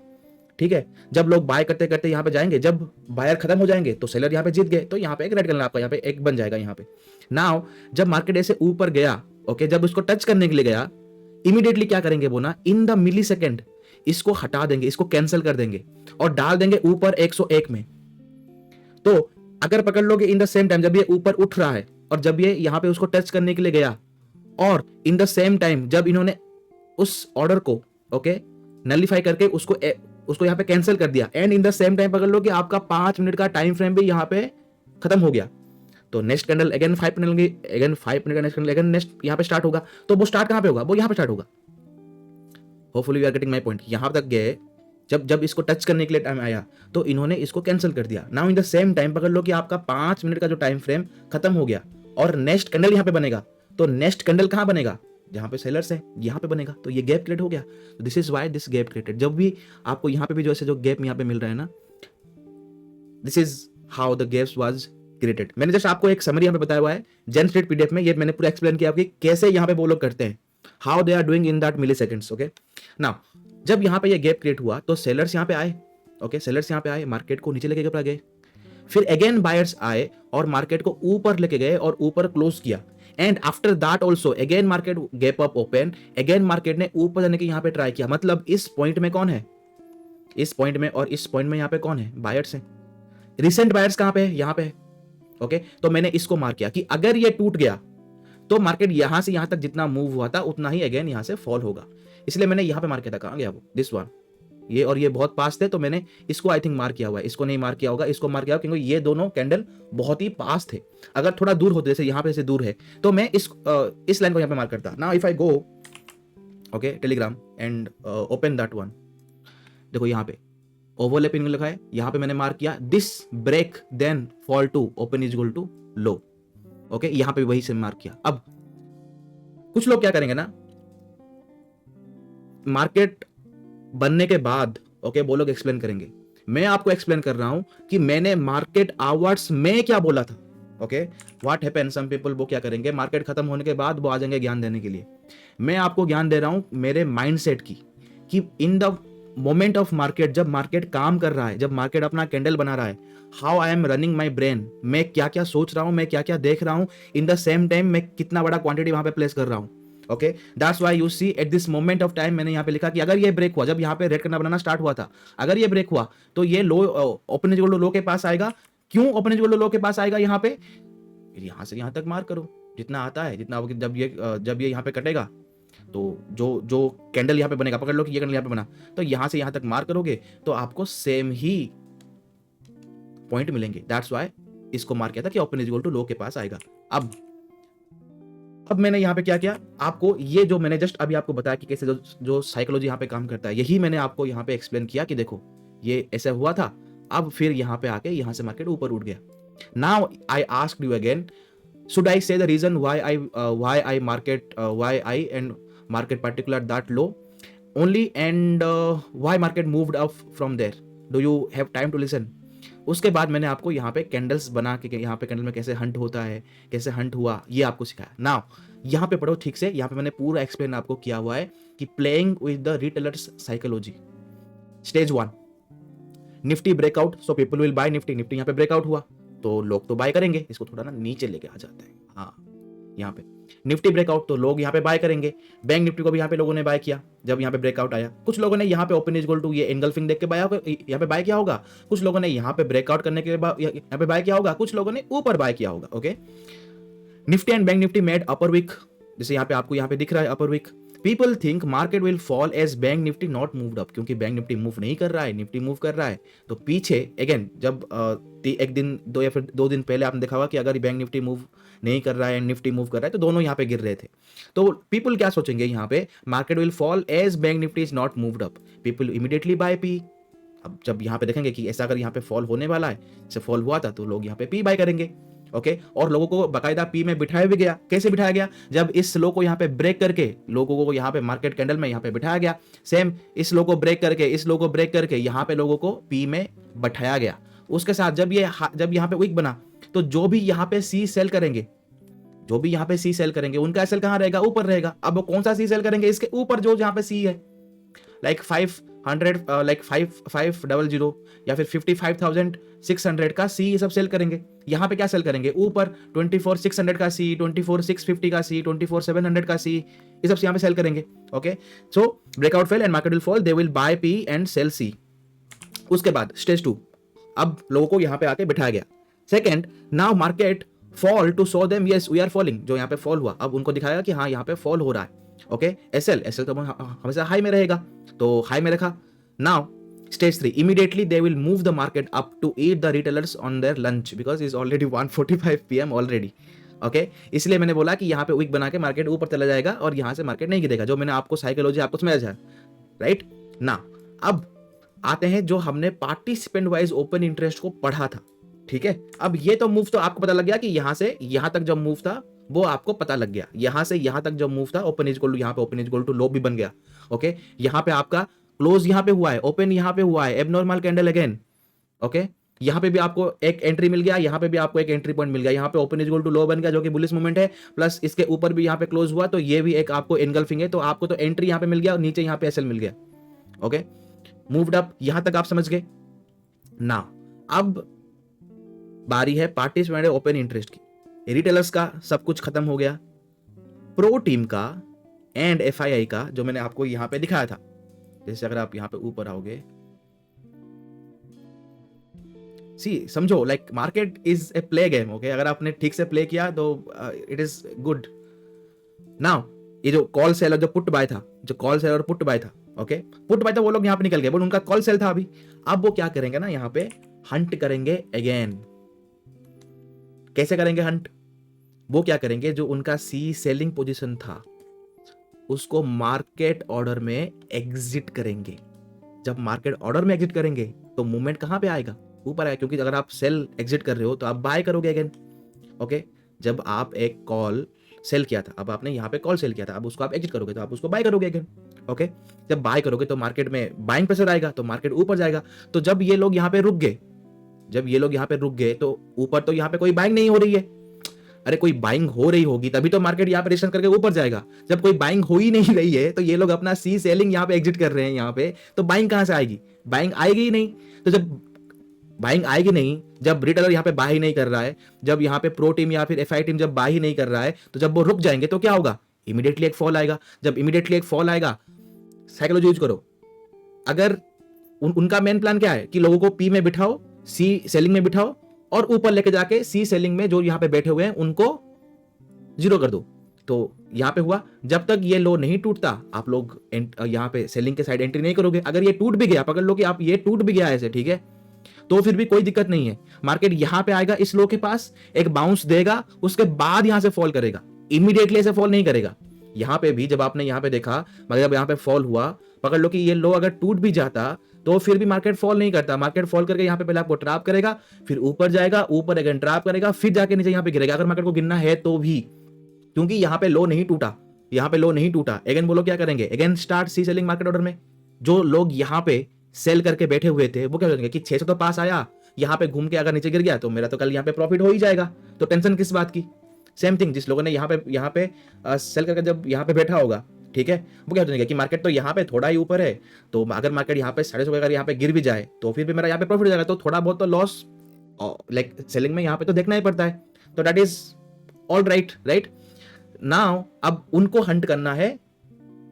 ठीक है। जब लोग बाय करते करते यहाँ पे जाएंगे, जब बायर खत्म हो जाएंगे तो सेलर यहाँ पे जीत गए, तो यहाँ पे एक रेड कैंडल आपका यहाँ पे एक बन जाएगा यहाँ पे। नाउ जब मार्केट ऐसे ऊपर गया, ओके, जब उसको टच करने के लिए गया, इमीडिएटली क्या करेंगे वो ना, इन द मिली सेकेंड इसको हटा देंगे, इसको कैंसिल कर देंगे और डाल देंगे ऊपर 101 में। तो अगर पकड़ लोगे इन द सेम टाइम जब ये ऊपर उठ रहा है और जब ये यहाँ पे उसको टच करने के लिए गया, और इन द सेम टाइम जब इन्होंने उस ऑर्डर को ओके नलिफाई करके उसको यहाँ पे कैंसिल कर दिया, and in the same time पकड़ लो कि आपका 5 मिनट का टाइम फ्रेम भी यहाँ पे खत्म हो गया, तो नेक्स्ट कैंडल अगेन 5 मिनट की, अगेन 5 मिनट का नेक्स्ट कैंडल अगेन नेक्स्ट यहाँ पे स्टार्ट होगा। तो वो स्टार्ट कहाँ पे होगा? वो यहाँ पे स्टार्ट होगा। Hopefully you are getting my point. यहाँ तक गए, जब इसको टच करने के लिए टाइम आया तो इन्होंने इसको कैंसिल कर दिया। Now in the same time पकड़ लो कि आपका 5 मिनट का जो टाइम फ्रेम खत्म हो गया और नेक्स्ट कैंडल यहाँ पे बनेगा। तो नेक्स्ट कैंडल कहाँ बनेगा? जहाँ पे सेलर्स है यहाँ पे बनेगा। तो ये गैप क्रिएट हो गया। This is why this gap created. जब भी आपको यहाँ पे भी जो ऐसे जो गैप यहाँ पे मिल रहा है ना, this is how the gaps was created. मैंने जस्ट आपको एक समरी यहाँ पे बताया हुआ है जेन स्ट्रीट पीडीएफ में, ये मैंने पूरा एक्सप्लेन किया आपकी कैसे यहाँ पे वो लोग करते हैं, how they are doing in that milliseconds. Okay, now जब यहाँ पे ये गैप क्रिएट हुआ तो सेलर्स यहाँ पे आए। ओके, सेलर्स यहाँ पे आए, मार्केट को नीचे लेके गए। फिर अगेन बायर्स आए और मार्केट को ऊपर लेके गए और ऊपर क्लोज किया। And after that also again market gap up open, again market ने ऊपर जाने की यहाँ पे ट्राई किया। मतलब इस पॉइंट में कौन है? इस पॉइंट में और इस पॉइंट में यहाँ पे कौन है? बायर्स है। रिसेंट बायर्स कहाँ पे है? यहाँ पे है। ओके, तो मैंने इसको मार्क किया कि अगर ये टूट गया तो मार्केट यहां से यहां तक जितना मूव हुआ था उतना ही अगेन यहां से फॉल होगा। इसलिए मैंने यहां पे मार्क किया था। कहां गया वो? This one. ये और ये बहुत पास थे तो मैंने इसको आई थिंक मार्क किया हुआ है, इसको नहीं मार्क किया होगा, इसको मार्क किया होगा क्योंकि ये दोनों कैंडल बहुत ही पास थे। अगर थोड़ा दूर होते, जैसे यहाँ पे से दूर है, तो मैं इस लाइन को यहाँ पे मार्क करता। Now if I go okay Telegram and open that one, देखो यहाँ पे ओवरलैपिंग लिखा है, यहाँ पे मैंने मार्क किया this break then fall to open is equal to low. Okay, यहाँ पे वही से मार्क किया। अब कुछ लोग क्या करेंगे ना, मार्केट बनने के बाद ओके वो लोग एक्सप्लेन करेंगे। मैं आपको एक्सप्लेन कर रहा हूं कि मैंने मार्केट आवर्स में क्या बोला था। Okay, what happen, some people वो क्या करेंगे, मार्केट खत्म होने के बाद वो आ जाएंगे ज्ञान देने के लिए। मैं आपको ज्ञान दे रहा हूं मेरे माइंडसेट की, कि in the moment of market, जब मार्केट काम कर रहा है, जब मार्केट अपना कैंडल बना रहा है, how I am running my brain, मैं क्या क्या सोच रहा हूं, मैं क्या क्या देख रहा हूं, इन द सेम टाइम मैं कितना बड़ा क्वांटिटी वहां पे प्लेस कर रहा हूं। Okay, that's why you see at this moment of time मैंने यहाँ पे लिखा कि अगर ये ब्रेक हुआ, जब यहाँ पे रेड करना बनाना स्टार्ट हुआ था, अगर ये ब्रेक हुआ तो ये लो ओपन इक्वल टू लो के पास आएगा। क्यों ओपन इक्वल टू लो के पास आएगा? यहाँ पे यहाँ से यहाँ तक मार्क करो जितना आता है, जितना जब ये यहाँ पे कटेगा तो जो कैंडल यहाँ पे बनेगा, पकड़ लो कि ये कैंडल यहाँ पे बना, तो यहाँ से यहाँ तक मार्क करोगे तो आपको सेम ही पॉइंट मिलेंगे। दैट्स व्हाई इसको मार्क किया था कि ओपन इज इक्वल टू लो के पास आएगा। अब मैंने यहाँ पे क्या किया, आपको ये जो मैंने जस्ट अभी आपको बताया कि कैसे जो साइकोलॉजी यहाँ पे काम करता है, यही मैंने आपको यहाँ पे एक्सप्लेन किया कि देखो ये ऐसा हुआ था, अब फिर यहाँ पे आके यहाँ से मार्केट ऊपर उठ गया। Now I asked you again, should I say the reason why I market particular that low only, and why market moved up from there? Do you have time to listen? उसके बाद मैंने आपको यहाँ पे candles बना के, यहाँ पे कैंडल में कैसे हंट होता है, कैसे हंट हुआ, ये आपको सिखाया। नाउ यहाँ पे पढ़ो ठीक से, यहाँ पे मैंने पूरा एक्सप्लेन आपको किया हुआ है कि playing with the retailers psychology. Stage 1, Nifty breakout, so people will buy Nifty. Nifty यहाँ पे ब्रेकआउट हुआ तो लोग तो बाय करेंगे। इसको थोड़ा ना नीचे लेके आ जाते हैं, हाँ यहाँ पे निफ्टी ब्रेकआउट तो लोग यहाँ पे बाय करेंगे। बैंक निफ्टी को भी यहाँ पे लोगों ने बाय किया जब यहाँ पे ब्रेकआउट आया। कुछ लोगों ने यहाँ पे ओपन इज इक्वल टू ये एंगल्फिंग देख के यहाँ पे बाय किया होगा, कुछ लोगों ने यहाँ पे ब्रेकआउट करने के बाद यहाँ पे बाय किया होगा, कुछ लोगों ने ऊपर बाय किया होगा। Okay, Nifty and bank Nifty made upper wick, जैसे यहाँ पे आपको यहाँ पे दिख रहा है upper wick. People think market will fall as bank Nifty not moved up, क्योंकि बैंक निफ्टी मूव नहीं कर रहा है, निफ्टी मूव कर रहा है। तो पीछे अगेन जब एक दिन दो या फिर 2 दिन पहले आपने देखा होगा कि अगर बैंक निफ्टी मूव नहीं कर रहा है एंड निफ्टी मूव कर रहा है तो दोनों यहाँ पे गिर रहे थे। तो पीपल क्या सोचेंगे यहाँ पे, market will fall as bank Nifty is not moved up, people immediately buy P. अब जब यहाँ पे देखेंगे कि ऐसा अगर यहाँ पे फॉल होने वाला है, जैसे फॉल हुआ था, तो लोग यहाँ पे पी बाय करेंगे। ओके, और लोगों को बाकायदा पी में बिठाया भी गया। कैसे बिठाया गया? जब इस लो को यहाँ पे ब्रेक करके लोगों को यहाँ पे मार्केट कैंडल में यहाँ पे बिठाया गया, सेम इस लो को ब्रेक करके यहाँ पे लोगों को पी में बैठाया गया। उसके साथ जब यहाँ पे वीक बना तो जो भी यहाँ पे सी सेल करेंगे, उनका सेल कहाँ रहेगा? ऊपर रहेगा। अब वो कौन सा सी सेल करेंगे? इसके ऊपर जो जहाँ पे सी है, लाइक 500 लाइक 5500 या फिर 55,600 का सी, ये सब सेल करेंगे। यहाँ पे क्या सेल करेंगे? ऊपर 24,600 का सी, 24,650 का सी, 24,700 का सी, ये सब यहाँ पे सेल करेंगे। Okay, so breakout fail and market will fall, they will buy P and sell C. उसके बाद स्टेज 2, अब लोगों को यहाँ पे आके बिठाया गया। Second, now market fall to show them yes we are falling, जो यहाँ पे फॉल हुआ अब उनको दिखाएगा कि हाँ यहाँ पे फॉल हो रहा है. ओके, एसएल तो हमेशा हाई में रहेगा, तो हाई में रखा. Now stage 3, immediately they will move the market up to eat the retailers on their lunch because it's already 1:45 PM already. Okay, इसलिए मैंने बोला कि यहाँ पे वीक बना के मार्केट ऊपर चला जाएगा और यहाँ से मार्केट नहीं गिरेगा, जो मैंने आपको साइकोलॉजी आपको समझाया है. राइट ना, अब आते हैं जो हमने पार्टिसिपेंट वाइज ओपन इंटरेस्ट को पढ़ा था. ठीक है, अब ये तो मूव तो आपको पता लग गया कि यहाँ से यहाँ तक जो मूव था वो आपको पता लग गया. यहाँ से यहाँ तक जो मूव था ओपन इज इक्वल टू, यहाँ पे ओपन इज इक्वल टू लो भी बन गया. ओके, यहाँ पे आपका क्लोज यहाँ पे हुआ है, ओपन यहाँ पे हुआ है, एबनॉर्मल कैंडल अगेन. ओके, यहाँ पे भी आपको एक एंट्री मिल गया, यहाँ पे भी आपको एक एंट्री पॉइंट मिल गया, यहाँ पे ओपन इज इक्वल टू लो बन गया जो कि बुलिश मूवमेंट है, प्लस इसके ऊपर भी यहाँ पे क्लोज हुआ तो ये भी एक आपको एनगल्फिंग है. तो आपको तो एंट्री यहाँ पे मिल गया और नीचे यहाँ पे एसएल मिल गया. ओके, मूव्ड अप, यहां तक आप समझ गए ना. अब बारी है पार्टिसिपेंट ओपन इंटरेस्ट की. रिटेलर्स का सब कुछ खत्म हो गया, प्रो टीम का एंड एफआईआई का जो मैंने आपको यहां पे दिखाया था. जैसे अगर आप यहां पे ऊपर आओगे, सी समझो like market is a play game. Okay, अगर आपने ठीक से प्ले किया तो इट इज गुड. नाउ ये जो कॉल सेल और जो पुट बाय था, जो कॉल सेल और पुट बाय था, ओके, पुट बाय था वो लोग यहाँ पे निकल गए, बट उनका कॉल सेल था अभी. अब वो क्या करेंगे ना, यहाँ पे हंट करेंगे अगेन. कैसे करेंगे हंट? वो क्या करेंगे, जो उनका सी सेलिंग पोजीशन था उसको मार्केट ऑर्डर में एग्जिट करेंगे. जब मार्केट ऑर्डर में एग्जिट करेंगे तो मूवमेंट कहां पे आएगा? ऊपर आएगा, क्योंकि अगर आप सेल एग्जिट कर रहे हो तो आप बाय करोगे अगेन. ओके, जब आप एक कॉल सेल किया था, अब आपने यहाँ पे कॉल सेल किया था, अब उसको आप एग्जिट करोगे तो आप उसको बाय करोगे अगेन. ओके, जब बाय करोगे तो मार्केट में बाइंग प्रेशर आएगा तो मार्केट ऊपर जाएगा. तो जब ये लोग यहाँ पे रुक गए, जब ये लोग यहाँ पे रुक गए तो ऊपर तो यहाँ पे कोई बाइंग नहीं हो रही है. अरे कोई बाइंग हो रही होगी तभी तो मार्केट यहाँ पे रेजिस्टेंस करके ऊपर जाएगा. जब कोई बाइंग हो ही नहीं रही है तो ये लोग अपना सी सेलिंग यहाँ पे एग्जिट कर रहे हैं यहाँ पे, तो बाइंग कहां से आएगी? बाइंग आएगी ही नहीं. तो जब बाइंग आएगी नहीं, जब रिटेलर यहाँ पे बाय ही नहीं कर रहा है, जब यहाँ पे प्रो टीम या फिर एफआई टीम जब बाय ही नहीं कर रहा है, तो जब वो रुक जाएंगे तो क्या होगा? इमीडिएटली एक फॉल आएगा. जब इमीडिएटली एक फॉल आएगा, साइकोलॉजी यूज करो. अगर उनका मेन प्लान क्या है कि लोगों को पी में बिठाओ, सी सेलिंग में बिठाओ और ऊपर लेके जाके सी सेलिंग में जो यहाँ पे बैठे हुए हैं उनको जीरो कर दो. तो यहाँ पे हुआ, जब तक ये लो नहीं टूटता आप लोग यहाँ पे सेलिंग के साइड एंट्री नहीं करोगे. अगर ये टूट भी गया, पकड़ लो कि आप ये टूट भी गया ऐसे, ठीक है, तो फिर भी कोई दिक्कत नहीं है. मार्केट यहां पे आएगा, इस लो के पास एक बाउंस देगा, उसके बाद यहां से फॉल करेगा. इमीडिएटली ऐसे फॉल नहीं करेगा. यहां पे भी जब आपने यहां पे देखा, मतलब यहां पे फॉल हुआ, पकड़ लो कि ये लो अगर टूट भी जाता तो फिर भी मार्केट फॉल नहीं करता. मार्केट फॉल करके यहां पे पहले आपको ट्रैप करेगा, फिर ऊपर जाएगा, ऊपर अगेन ट्रैप करेगा, फिर जाके नीचे यहां पे गिरेगा. अगर मार्केट को गिरना है तो भी, क्योंकि यहां पे लो नहीं टूटा, यहां पे लो नहीं टूटा. अगेन बोलो क्या करेंगे? अगेन स्टार्ट सी सेलिंग मार्केट ऑर्डर में. जो लोग यहां पे सेल करके बैठे हुए थे वो क्या करेंगे कि 600 तो पास आया, यहाँ पे घूम के अगर नीचे गिर गया तो मेरा तो कल यहाँ पे प्रॉफिट हो ही जाएगा, तो टेंशन किस बात की. सेम थिंग, जिस लोगों ने यहाँ पे सेल करके जब यहाँ पे बैठा होगा, ठीक है, वो क्या सोचेंगे कि मार्केट तो यहाँ पे थोड़ा ही ऊपर है, तो अगर मार्केट यहाँ पे 150 अगर यहाँ पे गिर भी जाए तो फिर भी मेरा यहाँ पे प्रॉफिट हो जाएगा. तो थोड़ा बहुत तो लॉस लाइक सेलिंग में यहाँ पे तो देखना ही पड़ता है. तो that is all right. Right now अब उनको हंट करना है,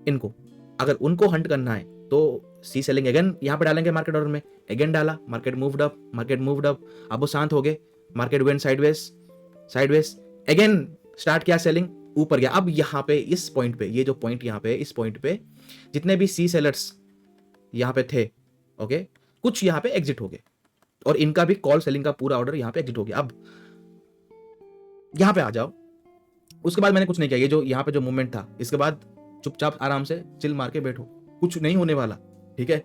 इनको अगर उनको हंट करना है तो सी सेलिंग अगेन यहाँ पे डालेंगे मार्केट ऑर्डर में. अगेन डाला, market moved up, market moved up. अब वो शांत हो गए, market went sideways, sideways again start किया सेलिंग, ऊपर गया. अब यहाँ पे इस पॉइंट पे, ये जो पॉइंट यहाँ पे, इस पॉइंट पे जितने भी सी सेलर्स यहाँ पे थे, ओके, कुछ यहाँ पे एग्जिट हो गए और इनका भी कॉल सेलिंग का पूरा ऑर्डर यहाँ पे एग्जिट हो गया. अब यहाँ पे आ जाओ. उसके बाद मैंने कुछ नहीं किया. ये जो यहाँ पे जो मूवमेंट था, इसके बाद चुपचाप आराम से चिल मार के बैठो, कुछ नहीं होने वाला, ठीक है.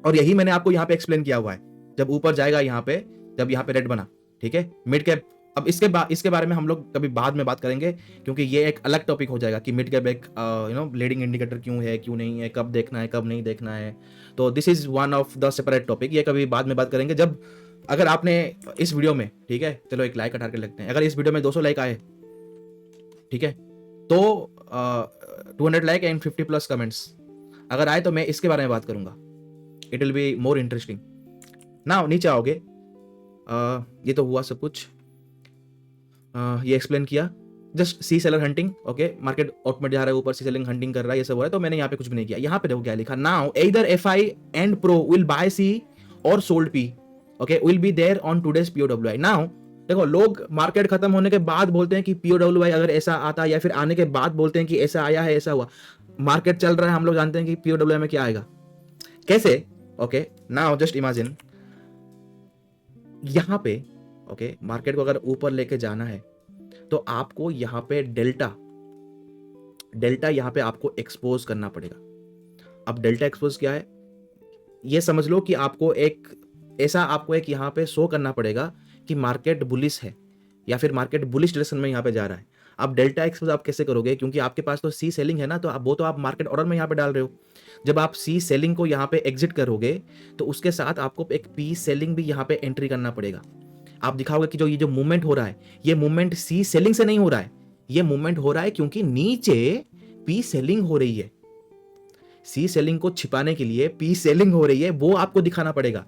और यही मैंने आपको यहाँ पे एक्सप्लेन किया हुआ है. जब ऊपर जाएगा यहाँ पे, जब यहाँ पे रेड बना, ठीक है, मिड कैप. अब इसके बारे में हम लोग कभी बाद में बात करेंगे, क्योंकि ये एक अलग टॉपिक हो जाएगा कि मिड कैप एक लीडिंग इंडिकेटर क्यों है, क्यों नहीं है, कब देखना है, कब नहीं देखना है. तो this is one of the separate topic. ये कभी बाद में बात करेंगे. जब अगर आपने इस वीडियो में, ठीक है, चलो एक लाइक हटा के लगते हैं, अगर इस वीडियो में 200 लाइक आए, ठीक है, तो 200 लाइक एंड 50+ कमेंट्स अगर आए तो मैं इसके बारे में बात करूंगा. It will be more interesting. Now नीचे आओगे, ये तो हुआ सब कुछ, ये एक्सप्लेन किया. Just see seller hunting, okay, market out में जा रहा है, ऊपर सी सेलिंग हंटिंग कर रहा है, ये सब हो रहा है. तो मैंने यहाँ पे कुछ भी नहीं किया. यहाँ पे देखो क्या लिखा, now either FI and pro will buy C और sold P, okay, will be there on today's POWI. Now देखो लोग मार्केट खत्म होने के बाद बोलते हैं कि पीओडब्ल्यूआई अगर ऐसा आता, या फिर आने के बाद बोलते हैं कि ऐसा आया है, ऐसा हुआ। मार्केट चल रहा है, हम लोग जानते हैं कि पीओडब्ल्यूआई में क्या आएगा, कैसे। ओके, नाउ जस्ट इमेजिन यहां पे, ओके, मार्केट को अगर ऊपर लेके जाना है तो आपको यहां पे डेल्टा यहां पे आपको एक्सपोज करना पड़ेगा। अब डेल्टा एक्सपोज क्या है, ये समझ लो कि आपको एक यहां पे शो करना पड़ेगा कि मार्केट बुलिश है या फिर मार्केट बुलिश डायरेक्शन में यहां पे जा रहा है। अब डेल्टा एक्सपोज आप कैसे करोगे, क्योंकि आपके पास तो सी सेलिंग है ना, तो वो तो आप मार्केट ऑर्डर में यहां पे डाल रहे हो। जब आप सी सेलिंग को यहां पे एग्जिट करोगे तो उसके साथ आपको एक पी सेलिंग भी यहां पे एंट्री करना पड़ेगा। आप दिखाओगे कि ये जो मूवमेंट हो रहा है, ये मूवमेंट सी सेलिंग से नहीं हो रहा है, ये मूवमेंट हो रहा है क्योंकि नीचे पी सेलिंग हो रही है। सी सेलिंग को छिपाने के लिए पी सेलिंग हो रही है, वो आपको दिखाना पड़ेगा।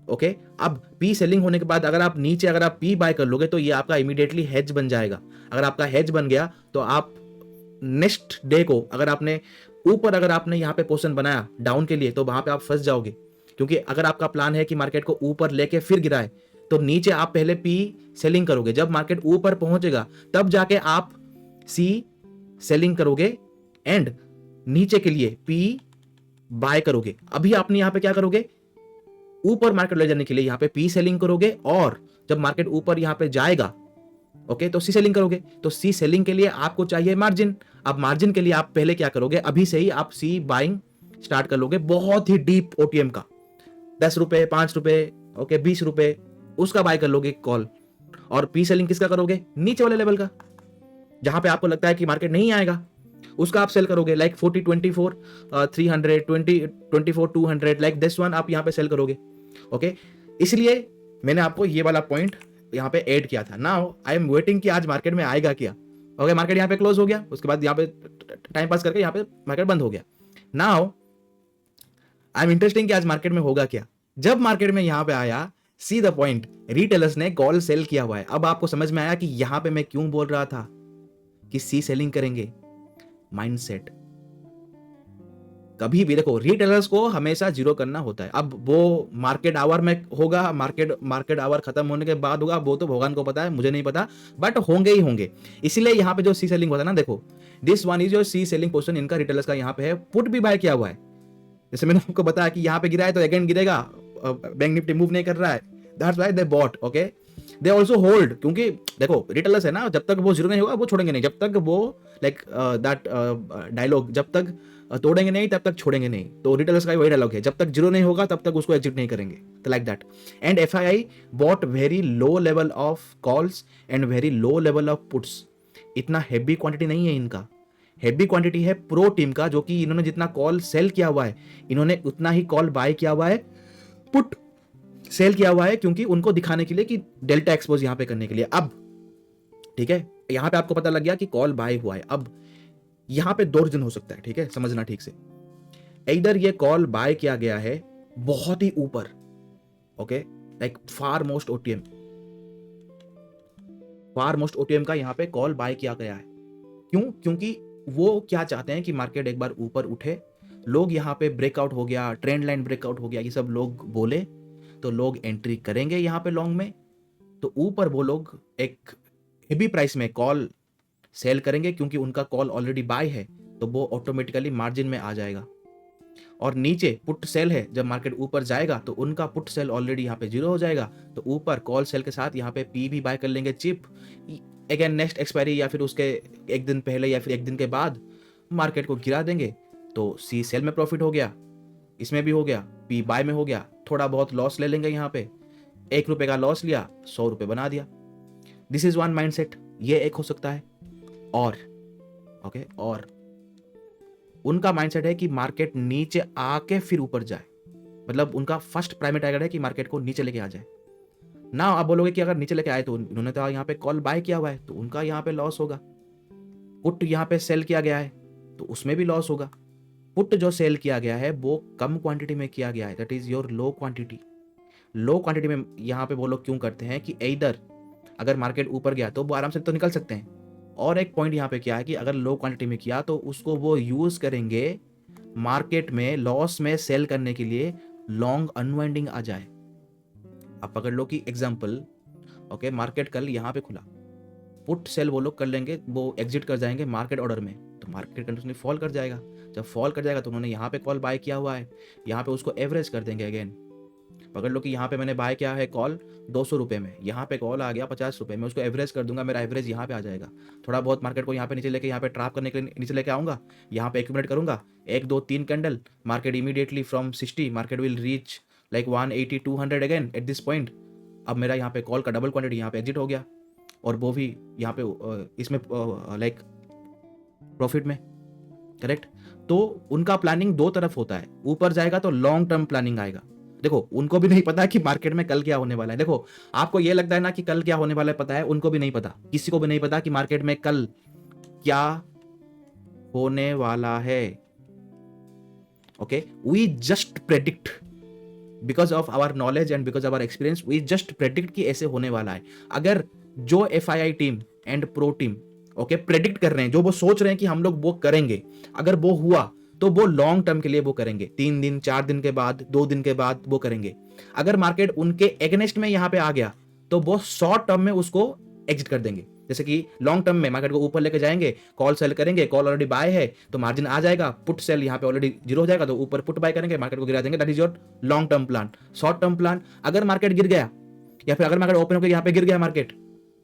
ओके, अब पी सेलिंग होने के बाद अगर आप नीचे अगर आप पी बाय कर लोगे तो ये आपका इमीडिएटली हेज बन जाएगा। अगर आपका हेज बन गया तो आप नेक्स्ट डे को अगर आपने ऊपर अगर आपने यहाँ पे पोजीशन बनाया डाउन के लिए तो वहां पे आप फंस जाओगे, क्योंकि अगर आपका प्लान है कि मार्केट को ऊपर लेके फिर गिराए तो नीचे आप पहले पी सेलिंग करोगे। जब मार्केट ऊपर पहुंचेगा तब जाके आप सी सेलिंग करोगे एंड नीचे के लिए पी बाय करोगे। अभी आपने यहां पे क्या करोगे, ऊपर मार्केट ले जाने के लिए यहां पे पी सेलिंग करोगे, और जब मार्केट ऊपर यहां पे जाएगा ओके तो सी सेलिंग करोगे। तो सी सेलिंग के लिए आपको चाहिए मार्जिन। अब मार्जिन के लिए आप पहले क्या करोगे, अभी से ही आप सी बाइंग स्टार्ट कर लोगे, बहुत ही डीप ओटीएम का 10 रुपए 5 रुपए ओके 20 रुपए उसका बाय कर लोगे कॉल। और पी सेलिंग किसका करोगे, नीचे वाले लेवल का, जहां पे आपको लगता है कि मार्केट नहीं आएगा उसका आप सेल करोगे, लाइक 40 24 300 20 24 200 लाइक दिस वन आप यहां पे सेल करोगे। ओके, इसलिए मैंने आपको ये वाला पॉइंट यहाँ पे ऐड किया था। नाउ आई एम वेटिंग कि आज मार्केट में आएगा क्या। ओके, मार्केट यहाँ पे क्लोज हो गया, उसके बाद यहाँ पे टाइम पास करके यहाँ पे मार्केट बंद हो गया। नाउ आई एम इंटरेस्टिंग कि आज मार्केट में होगा क्या। जब मार्केट में यहाँ पे आया, सी द पॉइंट, रिटेलर्स ने कॉल सेल किया हुआ है। अब आपको समझ में आया कि यहाँ पे मैं क्यों बोल रहा था कि सी सेलिंग करेंगे। माइंडसेट, कभी भी देखो रिटेलर्स को हमेशा जीरो करना होता है। अब वो मार्केट आवर में होगा, मार्केट आवर खत्म होने के बाद होगा, वो तो भगवान को पता है, मुझे नहीं पता, बट होंगे ही होंगे। इसीलिए यहाँ पे जो सी सेलिंग होता है ना, देखो this one is your C selling position, इनका रिटेलर्स का यहाँ पे है, पुट भी बाय किया हुआ है। जैसे मैंने आपको बताया कि यहाँ पे गिरा है तो अगेन गिरेगा, बैंक निफ्टी मूव नहीं कर रहा है, that's why they bought. Okay, they also hold, क्योंकि देखो रिटेलर्स है ना, जब तक वो जीरो नहीं होगा वो छोड़ेंगे नहीं, जब तक वो लाइक दैट डायलॉग, जब तक तोड़ेंगे नहीं तब तक छोड़ेंगे नहीं। तो रिटेलर्स का वही डायलॉग है, जब तक जीरो नहीं होगा तब तक उसको एग्जिट नहीं करेंगे, तो like that. And FII bought very low level of calls and very low level of puts. इतना हैवी क्वांटिटी नहीं है इनका, हैवी क्वांटिटी है प्रो टीम का, जो कि इन्होंने जितना कॉल सेल किया हुआ है इन्होंने उतना ही कॉल बाय किया हुआ है, पुट सेल किया हुआ है, क्योंकि उनको दिखाने के लिए कि डेल्टा एक्सपोज यहां पे करने के लिए। अब ठीक है, यहां पे आपको पता लग गया कि कॉल बाय हुआ है। अब यहां पे दो रीजन हो सकता है, ठीक है, समझना ठीक से। इधर ये कॉल बाय किया गया है बहुत ही ऊपर, okay, like far most OTM का यहां पे कॉल बाय किया गया है। क्यों, क्योंकि वो क्या चाहते हैं कि मार्केट एक बार ऊपर उठे, लोग यहां पे ब्रेकआउट हो गया, ट्रेंड लाइन ब्रेकआउट हो गया, ये सब लोग बोले तो लोग एंट्री करेंगे यहां पे लॉन्ग में, तो ऊपर वो लोग एक हेवी प्राइस में कॉल सेल करेंगे, क्योंकि उनका कॉल ऑलरेडी बाय है तो वो ऑटोमेटिकली मार्जिन में आ जाएगा। और नीचे पुट सेल है, जब मार्केट ऊपर जाएगा तो उनका पुट सेल ऑलरेडी यहाँ पे जीरो हो जाएगा, तो ऊपर कॉल सेल के साथ यहाँ पे पी भी बाय कर लेंगे चिप, अगेन नेक्स्ट एक्सपायरी या फिर उसके एक दिन पहले या फिर एक दिन के बाद मार्केट को गिरा देंगे। तो सी सेल में प्रॉफिट हो गया, इसमें भी हो गया, पी बाय में हो गया, थोड़ा बहुत लॉस ले लेंगे यहाँ पे, 1 रुपए का लॉस लिया 100 रुपए बना दिया। दिस इज वन माइंडसेट, ये एक हो सकता है। और ओके, और उनका माइंडसेट है कि मार्केट नीचे आके फिर ऊपर जाए, मतलब उनका फर्स्ट प्राइमरी टारगेट है कि मार्केट को नीचे लेके आ जाए ना। आप बोलोगे कि अगर नीचे लेके आए तो उन्होंने तो यहाँ पे कॉल बाय किया हुआ है तो उनका यहाँ पे लॉस होगा। पुट यहाँ पे सेल किया गया है तो उसमें भी लॉस होगा। पुट जो सेल किया गया है वो कम क्वांटिटी में किया गया है, that is your low quantity. Low quantity में यहाँ पे वो लोग क्यों करते हैं कि इधर अगर मार्केट ऊपर गया तो वो आराम से तो निकल सकते हैं, और एक पॉइंट यहाँ पे क्या है कि अगर लो क्वांटिटी में किया तो उसको वो यूज करेंगे मार्केट में लॉस में सेल करने के लिए, लॉन्ग अनवाइंडिंग आ जाए। आप पकड़ लो कि एग्जांपल ओके, मार्केट कल यहाँ पे खुला, पुट सेल वो लोग कर लेंगे, वो एग्जिट कर जाएंगे मार्केट ऑर्डर में, तो मार्केट कंटिन्यूसली फॉल कर जाएगा। जब फॉल कर जाएगा तो उन्होंने यहाँ पे कॉल बाय किया हुआ है, यहाँ पे उसको एवरेज कर देंगे अगेन। पकड़ लो कि यहाँ पे मैंने बाय किया है कॉल 200 रुपये में, यहाँ पे कॉल आ गया 50 रुपये में, उसको एवरेज कर दूंगा, मेरा एवरेज यहाँ पे आ जाएगा। थोड़ा बहुत मार्केट को यहाँ पे नीचे लेके, यहाँ पे ट्रैप करने के लिए नीचे लेके आऊँगा, यहाँ पे एक्यूमुलेट करूँगा 1 2 3 candle, market immediately from 60 market will reach like 180 200 again eight this point. अब मेरा यहाँ पे कॉल का डबल क्वांटिटी यहाँ पे एग्जिट हो गया, और वो भी यहाँ पे इसमें लाइक प्रॉफिट में, करेक्ट। तो उनका प्लानिंग दो तरफ होता है, ऊपर जाएगा तो लॉन्ग टर्म प्लानिंग आएगा। देखो उनको भी नहीं पता कि मार्केट में कल क्या होने वाला है। देखो आपको ये लगता है ना कि कल क्या होने वाला है, पता है, उनको भी नहीं पता, किसी को भी नहीं पता कि मार्केट में कल क्या होने वाला है। Okay, we just predict because of our knowledge and because of our experience, we just predict कि ऐसे होने वाला है। अगर जो FII team and pro team okay predict कर रहे हैं, जो वो सोच रहे हैं कि हम लोग वो करेंगे, अगर वो हुआ तो वो लॉन्ग टर्म के लिए वो करेंगे, 3 दिन 4 दिन के बाद 2 दिन के बाद वो करेंगे। अगर मार्केट उनके एगेंस्ट में यहाँ पे आ गया तो वो शॉर्ट टर्म में उसको एग्जिट कर देंगे। जैसे कि लॉन्ग टर्म में मार्केट को ऊपर लेके जाएंगे, कॉल सेल करेंगे, कॉल ऑलरेडी बाय है तो मार्जिन आ जाएगा, पुट सेल यहाँ पे ऑलरेडी जीरो हो जाएगा तो ऊपर पुट बाय करेंगे, मार्केट को गिरा देंगे। That is your long term plan. Short term plan, अगर मार्केट गिर गया या फिर अगर मार्केट ओपन होकर यहाँ पे गिर गया मार्केट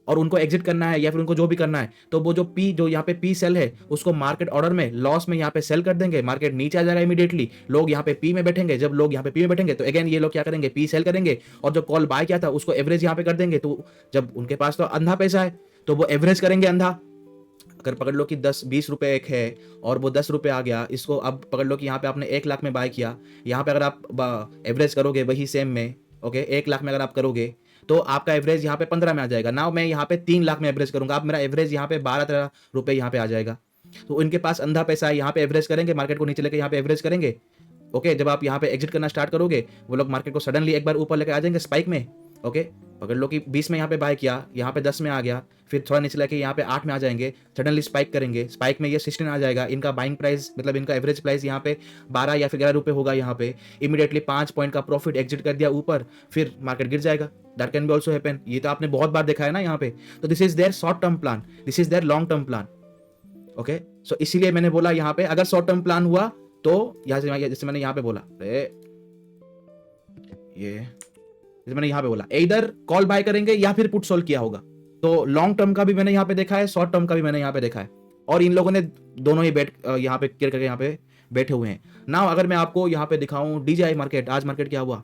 और उनको एग्जिट करना है या फिर उनको जो भी करना है, तो वो जो यहाँ पे पी सेल है उसको मार्केट ऑर्डर में लॉस में यहाँ पे सेल कर देंगे, मार्केट नीचे आ जाएगा इमीडिएटली, लोग यहाँ पे पी में बैठेंगे। जब लोग यहाँ पे पी में बैठेंगे तो अगेन ये लोग क्या करेंगे, पी सेल करेंगे, और जो कॉल बाय किया था उसको एवरेज यहाँ पे कर देंगे। तो जब उनके पास तो अंधा पैसा है तो वो एवरेज करेंगे अंधा। अगर पकड़ लो कि 10-20 रुपए एक है और वो 10 रुपए आ गया, इसको अब पकड़ लो कि यहाँ पे आपने 1 लाख में बाय किया, यहाँ पे अगर आप एवरेज करोगे वही सेम में, ओके 1 लाख में अगर आप करोगे तो आपका एवरेज यहाँ पे 15 में आ जाएगा। नाउ मैं यहाँ पे 3 लाख में एवरेज करूंगा, अब मेरा एवरेज यहाँ पे 12-13 रुपए यहाँ पे आ जाएगा। तो इनके पास अंधा पैसा है, यहाँ पे एवरेज करेंगे, मार्केट को नीचे लेके यहाँ पे एवरेज करेंगे। ओके, जब आप यहाँ पे एग्जिट करना स्टार्ट करोगे वो लोग मार्केट को सडनली एक बार ऊपर लेके आ जाएंगे स्पाइक में। ओके, पकड़ लो कि 20 में यहाँ पे बाय किया, यहाँ पे 10 में आ गया, फिर थोड़ा नीचे लेके यहाँ पे 8 में आ जाएंगे, सडनली स्पाइक करेंगे, स्पाइक में ये 16 आ जाएगा। इनका बाइंग प्राइस मतलब इनका एवरेज प्राइस यहाँ पे 12 या फिर 11 रुपए होगा, यहाँ पे इमीडिएटली 5 पॉइंट का प्रॉफिट एग्जिट कर दिया ऊपर, फिर मार्केट गिर जाएगा। That can be also happen, ये तो आपने बहुत बार देखा है ना यहाँ पे। तो this is there short term plan, this is there long term plan. Okay, so इसीलिए मैंने बोला यहाँ पे अगर शॉर्ट टर्म प्लान हुआ तो यहाँ से जैसे मैंने यहाँ पे बोला, ये जैसे मैंने यहाँ पे बोला इधर कॉल बाय करेंगे या फिर पुट सोल्व किया होगा। तो लॉन्ग टर्म का भी मैंने यहाँ पे देखा है, शॉर्ट टर्म का भी मैंने यहाँ पे देखा है, और इन लोगों ने दोनों ही यहाँ पे क्लियर करके यहाँ पे बैठे हुए हैं। नाउ अगर मैं आपको यहाँ पे दिखाऊं DJI मार्केट, आज मार्केट क्या हुआ,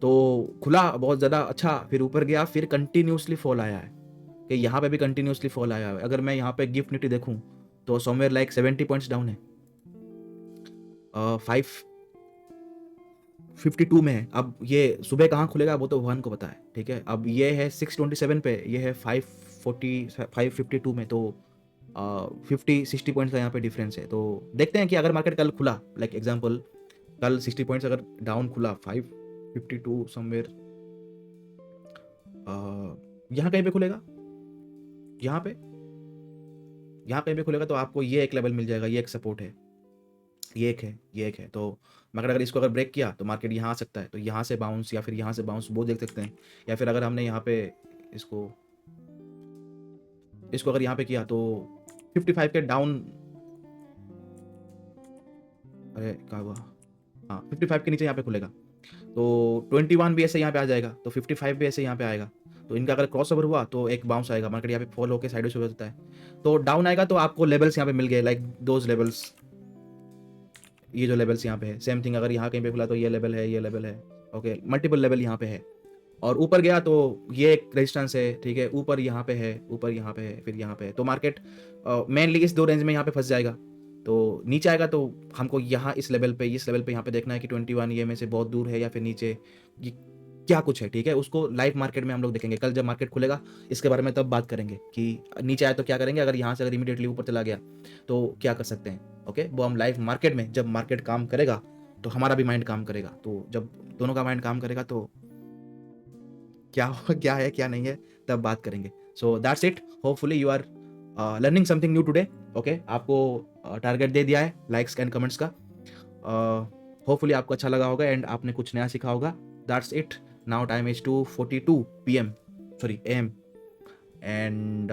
तो खुला बहुत ज्यादा अच्छा, फिर ऊपर गया, फिर कंटिन्यूसली फॉल आया है, कि यहाँ पे भी कंटिन्यूसली फॉल आया है। अगर मैं यहाँ पे गिफ्ट निफ्टी देखूं तो समवेयर लाइक 70 पॉइंट्स डाउन है, 552 में है। अब ये सुबह कहाँ खुलेगा वो तो भगवान को पता है, ठीक है। अब ये है 627 पे, ये है 552 में, तो 50-60 पॉइंट्स का यहाँ पे डिफरेंस है। तो देखते हैं कि अगर मार्केट कल खुला, लाइक एग्जांपल कल 60 पॉइंट्स अगर डाउन खुला, 552 समवेयर यहाँ कहीं पे खुलेगा, यहाँ कहीं पे खुलेगा, तो आपको ये एक लेवल मिल जाएगा, ये एक सपोर्ट है, ये एक है। तो मगर अगर इसको अगर ब्रेक किया तो मार्केट यहाँ आ सकता है, तो यहाँ से बाउंस या फिर यहाँ से बाउंस वो देख सकते हैं। या फिर अगर हमने यहाँ पे इसको अगर यहाँ पे किया तो 55 के डाउन, अरे क्या हुआ, हाँ 55 के नीचे यहाँ पे खुलेगा तो 21 भी ऐसे यहाँ पे आ जाएगा, तो 55 भी ऐसे यहाँ पे आएगा। तो इनका अगर क्रॉस ओवर हुआ तो एक बाउंस आएगा, मार्केट यहाँ पे फॉल होकर साइड हो जाता है, तो डाउन आएगा। तो आपको लेवल्स यहाँ पे मिल गए, लाइक दोज लेवल्स, ये जो लेवल्स यहाँ पे है, सेम थिंग अगर यहाँ कहीं पे खुला तो ये लेवल है, ये लेवल है, ओके मल्टीपल लेवल यहाँ पे है। और ऊपर गया तो ये एक रेजिस्टेंस है, ठीक है, ऊपर यहाँ पे है, ऊपर यहाँ पे है, फिर यहाँ पे है। तो मार्केट मेनली इस दो रेंज में यहाँ पे फंस जाएगा। तो नीचे आएगा तो हमको यहाँ इस लेवल पे यहाँ पे देखना है कि 21 ये में से बहुत दूर है या फिर नीचे ये क्या कुछ है, ठीक है। उसको लाइव मार्केट में हम लोग देखेंगे, कल जब मार्केट खुलेगा इसके बारे में तब बात करेंगे कि नीचे आया तो क्या करेंगे, अगर यहाँ से अगर इमीडिएटली ऊपर चला गया तो क्या कर सकते हैं। ओके, वो हम लाइव मार्केट में, जब मार्केट काम करेगा तो हमारा भी माइंड काम करेगा, तो जब दोनों का माइंड काम करेगा तो क्या है क्या नहीं है तब बात करेंगे। So that's it, hopefully you are learning something new today. Okay, आपको टारगेट दे दिया है लाइक्स एंड कमेंट्स का, होपफुली आपको अच्छा लगा होगा एंड आपने कुछ नया सीखा होगा। That's it, now time is 2:42 PM, sorry AM. And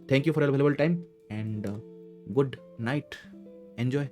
thank you for your valuable time, and good night. Enjoy.